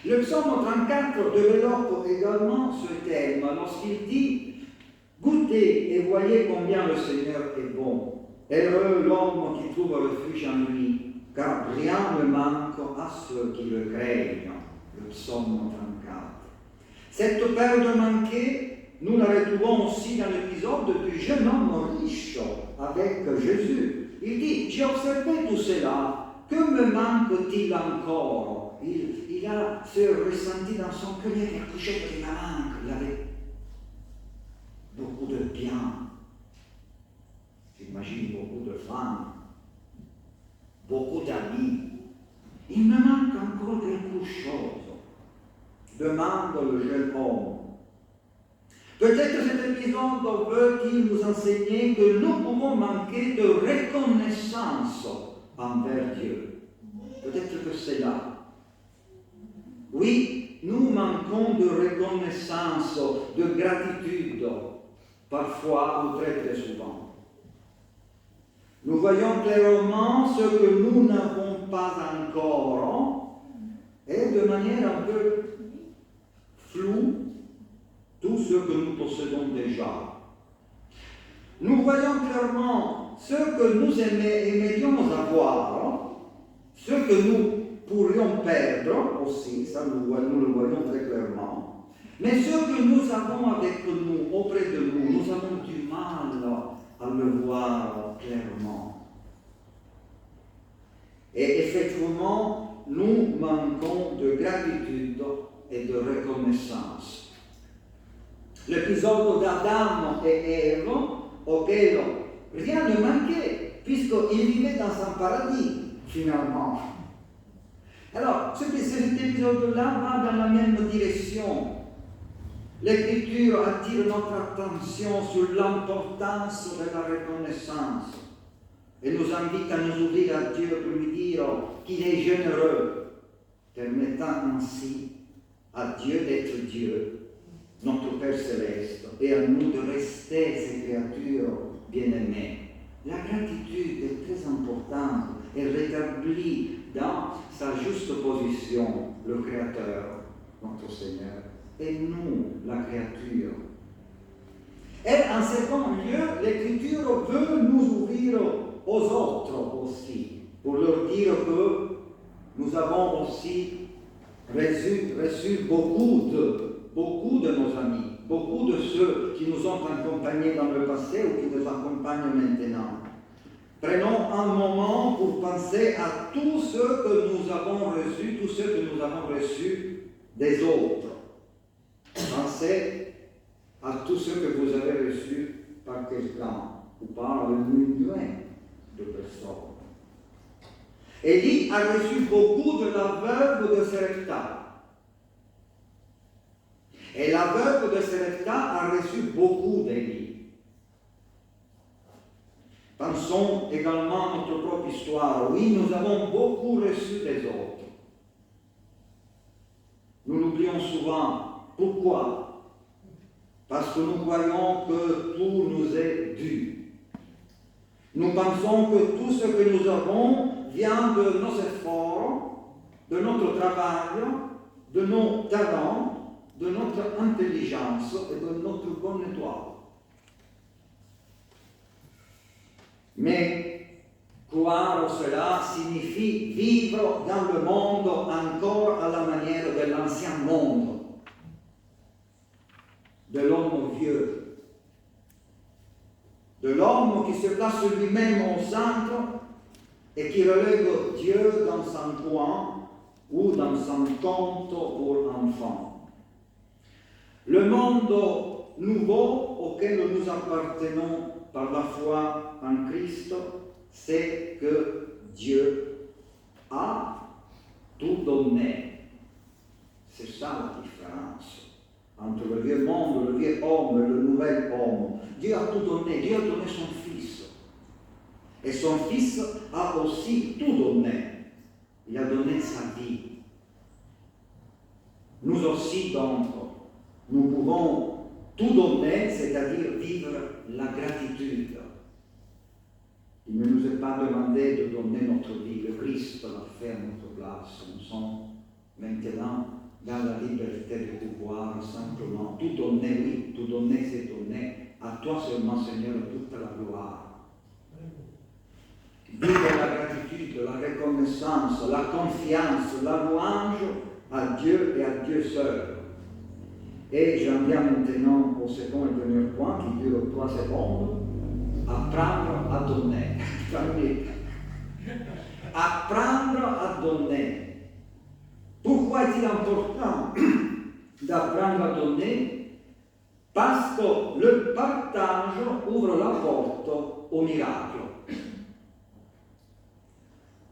Le psaume 34 développe également ce thème lorsqu'il dit « Goûtez et voyez combien le Seigneur est bon. Heureux l'homme qui trouve refuge en lui, car rien ne manque à ceux qui le craignent. » Le psaume 34. Cette peur de manquer, nous la retrouvons aussi dans l'épisode du jeune homme riche avec Jésus. Il dit « J'ai observé tout cela, que me manque-t-il encore ?» Il a ce ressenti dans son cœur, il y a quelque chose qui me manque. Il avait beaucoup de biens, j'imagine beaucoup de femmes, beaucoup d'amis. Il me manque encore quelque chose, demande le jeune homme. Peut-être cet épisode veut-il nous enseigner que nous pouvons manquer de reconnaissance envers Dieu. Peut-être que c'est là. Oui, nous manquons de reconnaissance, de gratitude, parfois ou très très souvent. Nous voyons clairement ce que nous n'avons pas encore et de manière un peu floue, tout ce que nous possédons déjà. Nous voyons clairement ce que nous aimerions avoir, ce que nous pourrions perdre aussi, ça nous le voyons très clairement, mais ce que nous avons avec nous, auprès de nous, nous avons du mal à le voir clairement. Et effectivement, nous manquons de gratitude et de reconnaissance. L'épisode d'Adam et Ève, auquel rien ne manquait, puisqu'ils vivaient dans un paradis, finalement. Alors, cet épisode-là va dans la même direction. L'Écriture attire notre attention sur l'importance de la reconnaissance et nous invite à nous ouvrir à Dieu pour lui dire qu'il est généreux, permettant ainsi à Dieu d'être Dieu, notre Père céleste, et à nous de rester ses créatures bien-aimées. La gratitude est très importante et rétablit dans sa juste position le Créateur, notre Seigneur, et nous, la créature. Et en second lieu, l'Écriture veut nous ouvrir aux autres aussi, pour leur dire que nous avons aussi reçu beaucoup de nos amis, beaucoup de ceux qui nous ont accompagnés dans le passé ou qui nous accompagnent maintenant. Prenons un moment pour penser à tout ce que nous avons reçu des autres. Pensez à tout ce que vous avez reçu par quelqu'un ou par un million de personnes. Élie a reçu beaucoup de la veuve de Sarepta. Et la veuve de Sarepta a reçu beaucoup d'Élie. Pensons également à notre propre histoire. Oui, nous avons beaucoup reçu des autres. Nous l'oublions souvent. Pourquoi? Parce que nous croyons que tout nous est dû. Nous pensons que tout ce que nous avons vient de nos efforts, de notre travail, de nos talents, de notre intelligence et de notre bonne étoile. Mais croire cela signifie vivre dans le monde encore à la manière de l'ancien monde, de l'homme vieux, de l'homme qui se place lui-même au centre et qui relègue Dieu dans son coin ou dans un conte pour enfants. Le monde nouveau auquel nous appartenons par la foi en Christ, c'est que Dieu a tout donné. C'est ça la différence entre le vieux monde, le vieux homme et le nouvel homme. Dieu a tout donné, Dieu a donné son Fils. Et son Fils a aussi tout donné. Il a donné sa vie. Nous aussi, donc, nous pouvons tout donner, c'est-à-dire vivre la gratitude. Il ne nous est pas demandé de donner notre vie. Le Christ l'a fait à notre place. Nous sommes maintenant dans la liberté de pouvoir simplement tout donner, oui, tout donner, c'est donner. À toi seulement, Seigneur, toute la gloire. Vivre la gratitude, la reconnaissance, la confiance, la louange à Dieu et à Dieu seul. Et j'en viens maintenant au second et dernier point qui dure 3 secondes. Apprendre à donner. Apprendre à donner. Pourquoi est-il important d'apprendre à donner? Parce que le partage ouvre la porte au miracle.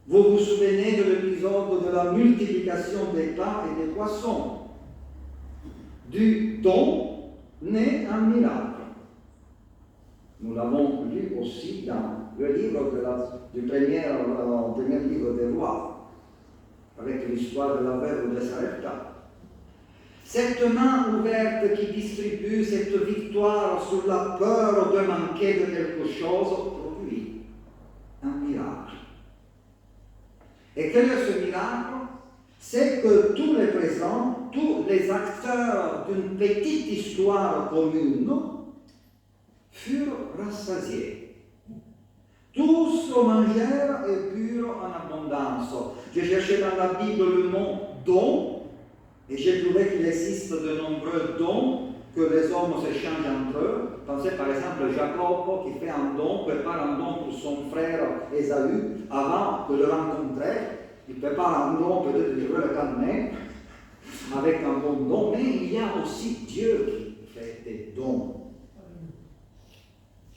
Vous vous souvenez de l'épisode de la multiplication des pains et des poissons. Du don naît un miracle. Nous l'avons lu aussi dans le livre du premier livre des rois, avec l'histoire de la veuve de Sarepta. Cette main ouverte qui distribue cette victoire sur la peur de manquer de quelque chose produit un miracle. Et quel est ce miracle? C'est que tous les présents, tous les acteurs d'une petite histoire commune furent rassasiés. Tous mangèrent et burent en abondance. J'ai cherché dans la Bible le mot don, et j'ai trouvé qu'il existe de nombreux dons que les hommes s'échangent entre eux. Pensez par exemple à Jacob qui fait un don, prépare un don pour son frère Ésaü avant de le rencontrer. Il prépare un don, peut-être je veux le calmer, avec un bon don, mais il y a aussi Dieu qui fait des dons.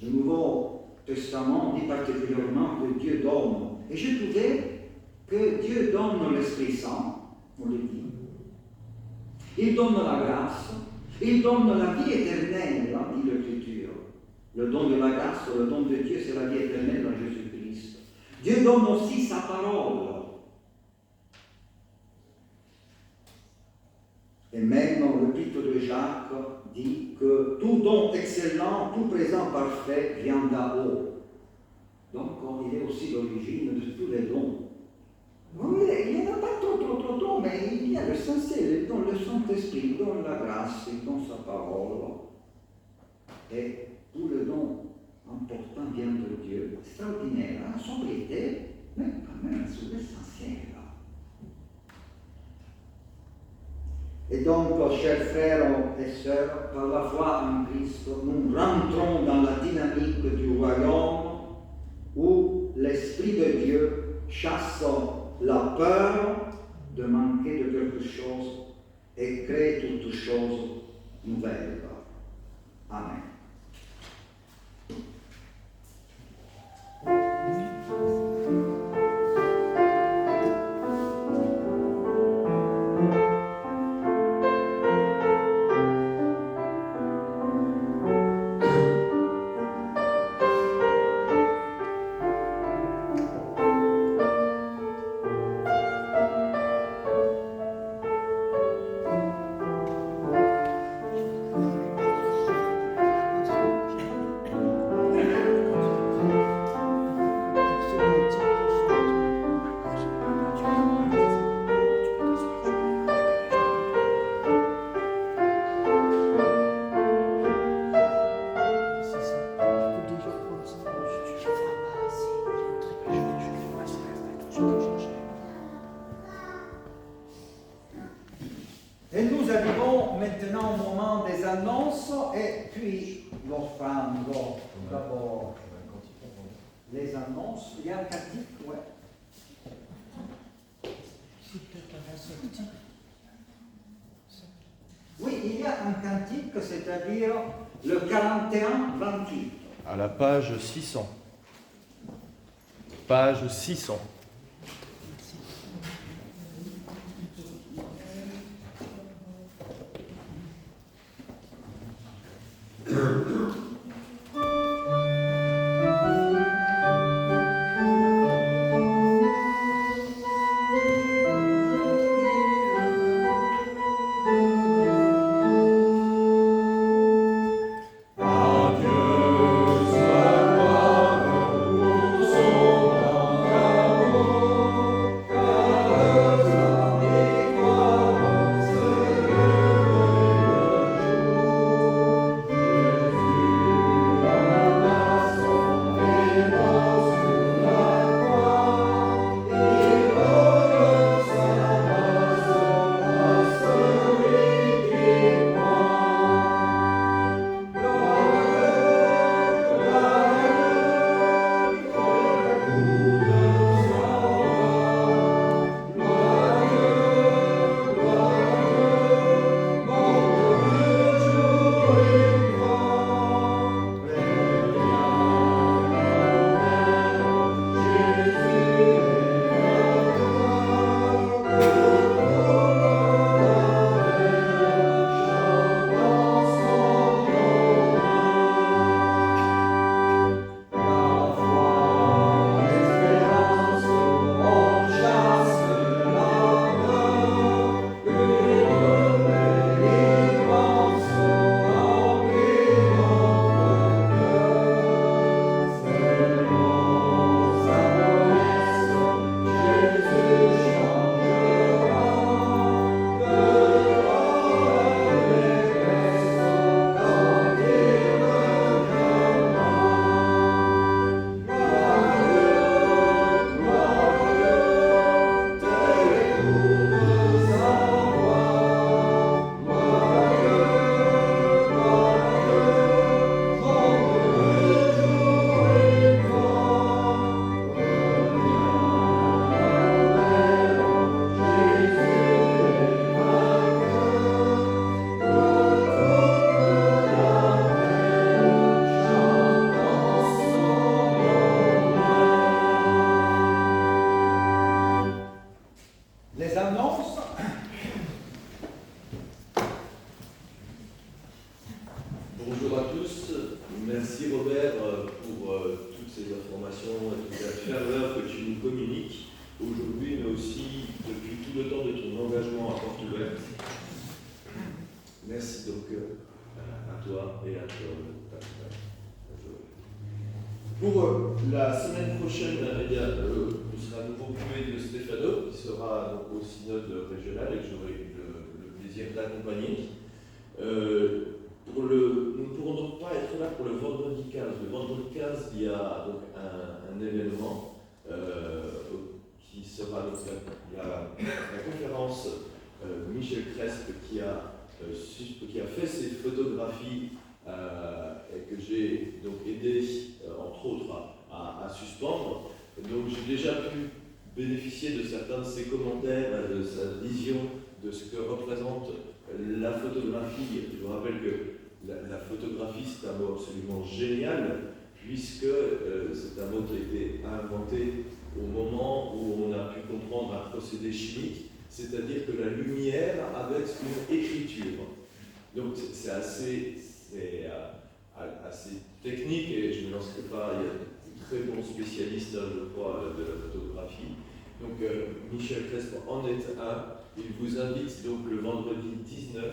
Le Nouveau Testament dit particulièrement que Dieu donne. Et j'ai trouvé que Dieu donne l'Esprit Saint, on le dit. Il donne la grâce, il donne la vie éternelle, dit l'Écriture. Le don de la grâce, le don de Dieu, c'est la vie éternelle dans Jésus-Christ. Dieu donne aussi sa parole. Et même l'épître de Jacques dit que tout don excellent, tout présent parfait vient d'en haut. Donc il est aussi l'origine de tous les dons. Il n'y en a pas trop, mais il y a l'essentiel, il donne le Saint-Esprit, il donne la grâce, il donne sa parole. Et tout le don important vient de Dieu. Extraordinaire, la sobriété, mais quand même c'est l'essentiel. Et donc, chers frères et sœurs, par la foi en Christ, nous rentrons dans la dynamique du royaume où l'Esprit de Dieu chasse la peur de manquer de quelque chose et crée toutes choses nouvelles. Amen. Et nous arrivons maintenant au moment des annonces et puis l'offrande. D'abord, les annonces. Il y a un cantique, ouais. Oui, il y a un cantique, c'est-à-dire le 41-28. À la page 600. Page 600. Pour la semaine prochaine, vous serez à nouveau Chloé de Stéphano, qui sera donc au synode régional et que j'aurai le plaisir d'accompagner. Nous ne pourrons donc pas être là pour le vendredi 15. Le vendredi 15, il y a donc un événement qui sera donc la conférence Michel Crespe qui a fait ces photographies et que j'ai donc aidé, entre autres, à suspendre. Donc j'ai déjà pu bénéficier de certains de ses commentaires, de sa vision de ce que représente la photographie. Je vous rappelle que la photographie, c'est un mot absolument génial, puisque c'est un mot qui a été inventé au moment où on a pu comprendre un procédé chimique, c'est-à-dire que la lumière avait une écriture. Donc c'est assez technique et je ne me lancerai pas, il y a de très bons spécialistes, je crois, de la photographie. Donc Michel Crespe en est un. Il vous invite donc le vendredi 19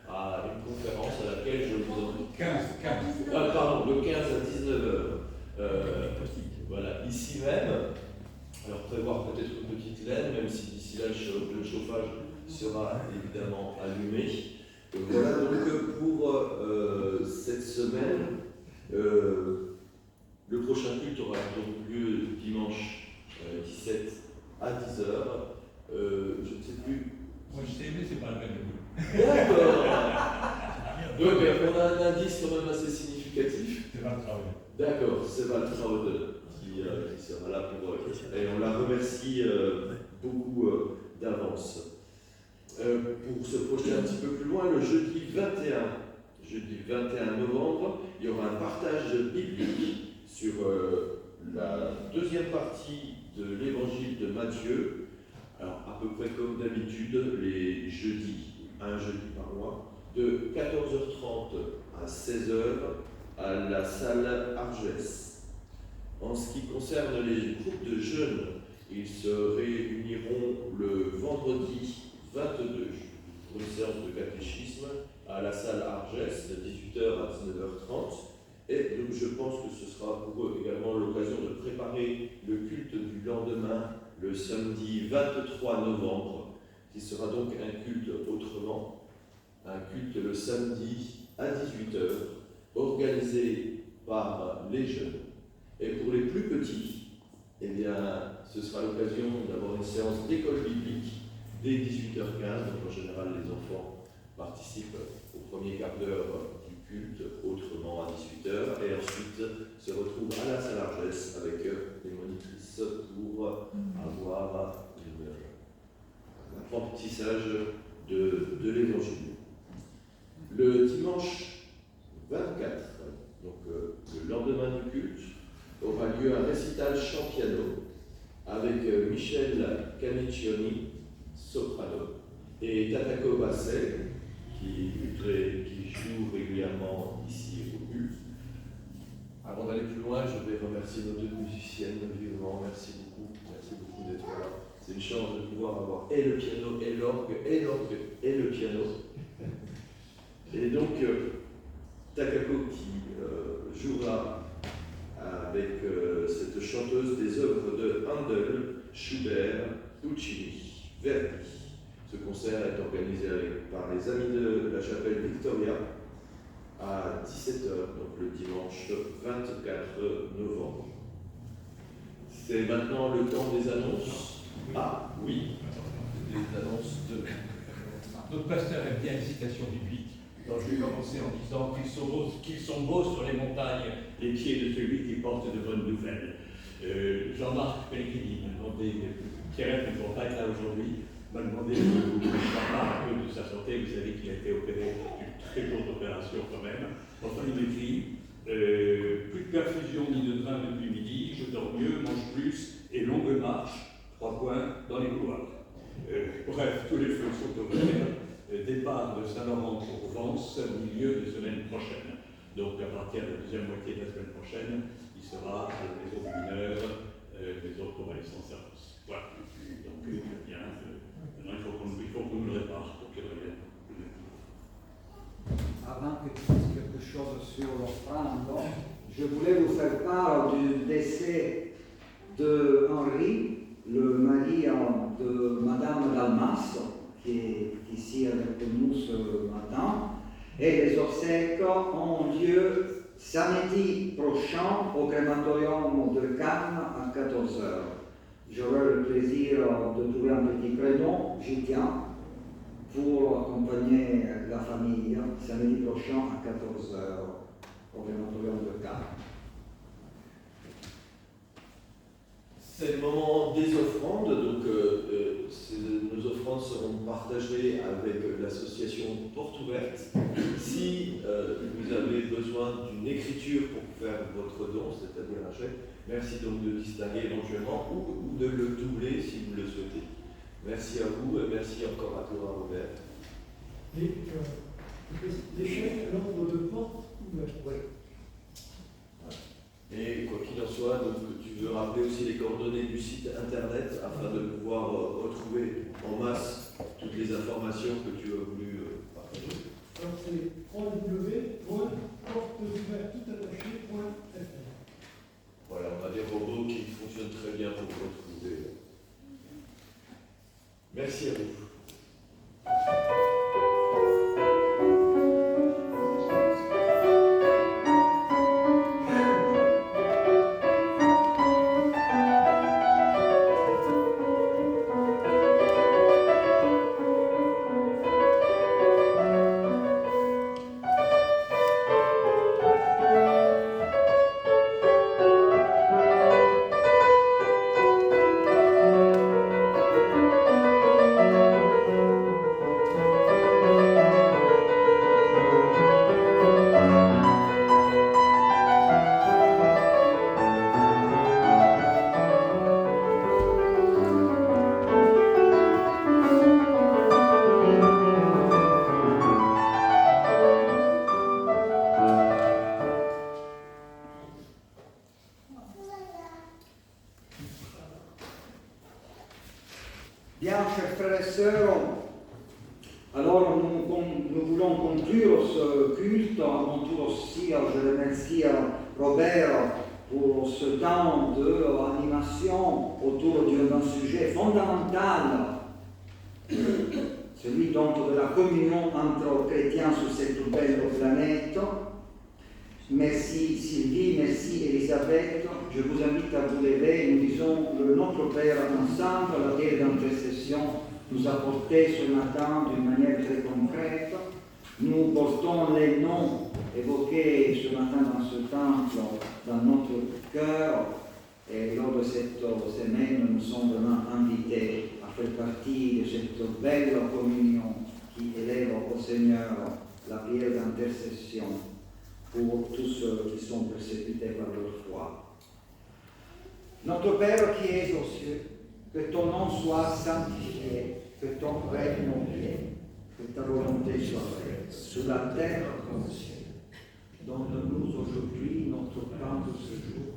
à une conférence à laquelle je vous invite. 15. Pardon, le 15 à 19h. Voilà, ici même. Alors prévoir peut-être une petite laine, même si d'ici là le chauffage sera évidemment allumé. Voilà donc pour cette semaine. Le prochain culte aura donc lieu dimanche 17 à 10h. Je ne sais plus. Moi je sais, mais c'est pas le même. D'accord. Donc on a un indice quand même assez significatif. C'est Valtraude. D'accord, c'est Valtraude qui sera là pour. Et on la remercie beaucoup d'avance. Pour se projeter un petit peu plus loin, le jeudi 21 novembre, il y aura un partage biblique sur la deuxième partie de l'évangile de Matthieu. Alors, à peu près comme d'habitude, les jeudis, un jeudi par mois, de 14h30 à 16h à la salle Argès. En ce qui concerne les groupes de jeunes, ils se réuniront le vendredi 22 pour une séance de catéchisme à la salle Argès de 18h à 19h30. Et donc je pense que ce sera pour eux également l'occasion de préparer le culte du lendemain, le samedi 23 novembre, qui sera donc un culte autrement, un culte le samedi à 18h, organisé par les jeunes. Et pour les plus petits, eh bien, ce sera l'occasion d'avoir une séance d'école biblique dès 18h15. Donc en général, les enfants participent au premier quart d'heure du culte, autrement à 18h, et ensuite se retrouvent à la salle Argès avec les monitrices pour avoir un apprentissage de l'évangile. Le dimanche 24, donc le lendemain du culte, aura lieu un récital chant-piano avec Michel Caniccioni, soprano, et Tatako Basset, qui joue régulièrement ici au culte. Avant d'aller plus loin, je vais remercier nos deux musiciennes vivement. Merci beaucoup d'être là. C'est une chance de pouvoir avoir et le piano, et l'orgue, et le piano. Et donc, Takako qui jouera avec cette chanteuse des œuvres de Handel, Schubert, Puccini, Verdi. Ce concert est organisé par les amis de la chapelle Victoria à 17h, donc le dimanche 24 novembre. C'est maintenant le temps des annonces. Ah oui, les annonces de... Notre pasteur aime bien les citations bibliques. Donc je vais commencer en disant qu'ils sont beaux sur les montagnes, les pieds de celui qui porte de bonnes nouvelles. Jean-Marc Pellegrini m'a demandé, Pierrette ne pourra pas être là aujourd'hui, m'a demandé de vous parler un peu de sa santé. Vous savez qu'il a été opéré d'une très lourde opération quand même. Enfin, il m'écrit plus de perfusion ni de drain depuis midi, je dors mieux, mange plus et longue marche, 3 points, dans les couloirs. Bref, tous les feux sont au vert. Départ de Saint-Laurent pour Vence, milieu de semaine prochaine. Donc, à partir de la deuxième moitié de la semaine prochaine, il sera à la maison du mineur, maison pour convalescence à Vence. Voilà. Donc, bien, maintenant, il faut qu'on nous le répare pour qu'il revienne. Avant que tu dises quelque chose sur l'offrande, je voulais vous faire part du décès de Henri, le mari de Madame Dalmas, qui est ici avec nous ce matin. Et les obsèques ont lieu samedi prochain au crématorium de Cannes à 14h. J'aurai le plaisir de trouver un petit créneau, j'y tiens, pour accompagner la famille samedi prochain à 14h au crématorium de Cannes. C'est le moment des offrandes, donc nos offrandes seront partagées avec l'association Porte Ouverte. Si vous avez besoin d'une écriture pour faire votre don, c'est-à-dire un chèque, merci donc de distinguer éventuellement ou de le doubler si vous le souhaitez. Merci à vous et merci encore à toi, Robert. Les chèques à l'ordre de Porte Ouverte. Oui. Et quoi qu'il en soit, donc, tu veux rappeler aussi les coordonnées du site internet afin de pouvoir retrouver en masse toutes les informations que tu as voulu partager. Alors c'est www.porteouverte.fr. Voilà, on a des robots qui fonctionnent très bien pour retrouver. Merci à vous. Alors nous voulons conclure ce culte. À mon tour aussi, je remercie Robert pour ce temps d'animation autour d'un sujet fondamental, celui donc de la communion entre chrétiens sur cette belle planète. Merci Sylvie, merci Elisabeth. Je vous invite à vous lever. Nous disons le Notre Père ensemble, la prière d'intercession nous a porté ce matin d'une manière très concrète. Nous portons les noms évoqués ce matin dans ce temple, dans notre cœur. Et lors de cette semaine, nous sommes vraiment invités à faire partie de cette belle communion qui élève au Seigneur la prière d'intercession pour tous ceux qui sont persécutés par leur foi. Notre Père qui es aux cieux, que ton nom soit sanctifié, que ton règne vienne, que ta volonté soit faite, sur la terre comme au ciel. Donne-nous aujourd'hui notre pain de ce jour.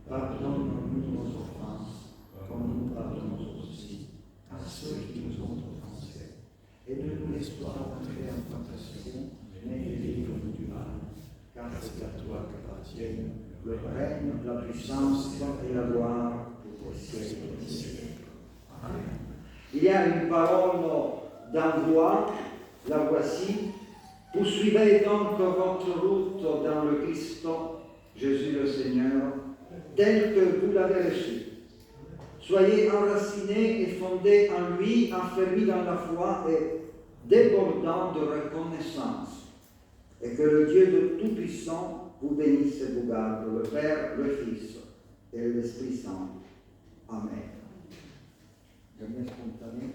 Pardonne-nous nos offenses, comme nous pardonnons aussi à ceux qui nous ont offensés. Et ne nous laisse pas entrer en tentation, mais délivre-nous du mal. Car c'est à toi qu'appartiennent le règne, la puissance et la gloire pour les siècles des siècles. Amen. Il y a une parole d'envoi, la voici. Poursuivez donc votre route dans le Christ, Jésus le Seigneur, tel que vous l'avez reçu. Soyez enracinés et fondés en lui, affermis dans la foi et débordants de reconnaissance. Et que le Dieu de Tout-Puissant vous bénisse et vous garde, le Père, le Fils et l'Esprit Saint. Amen. Spontané.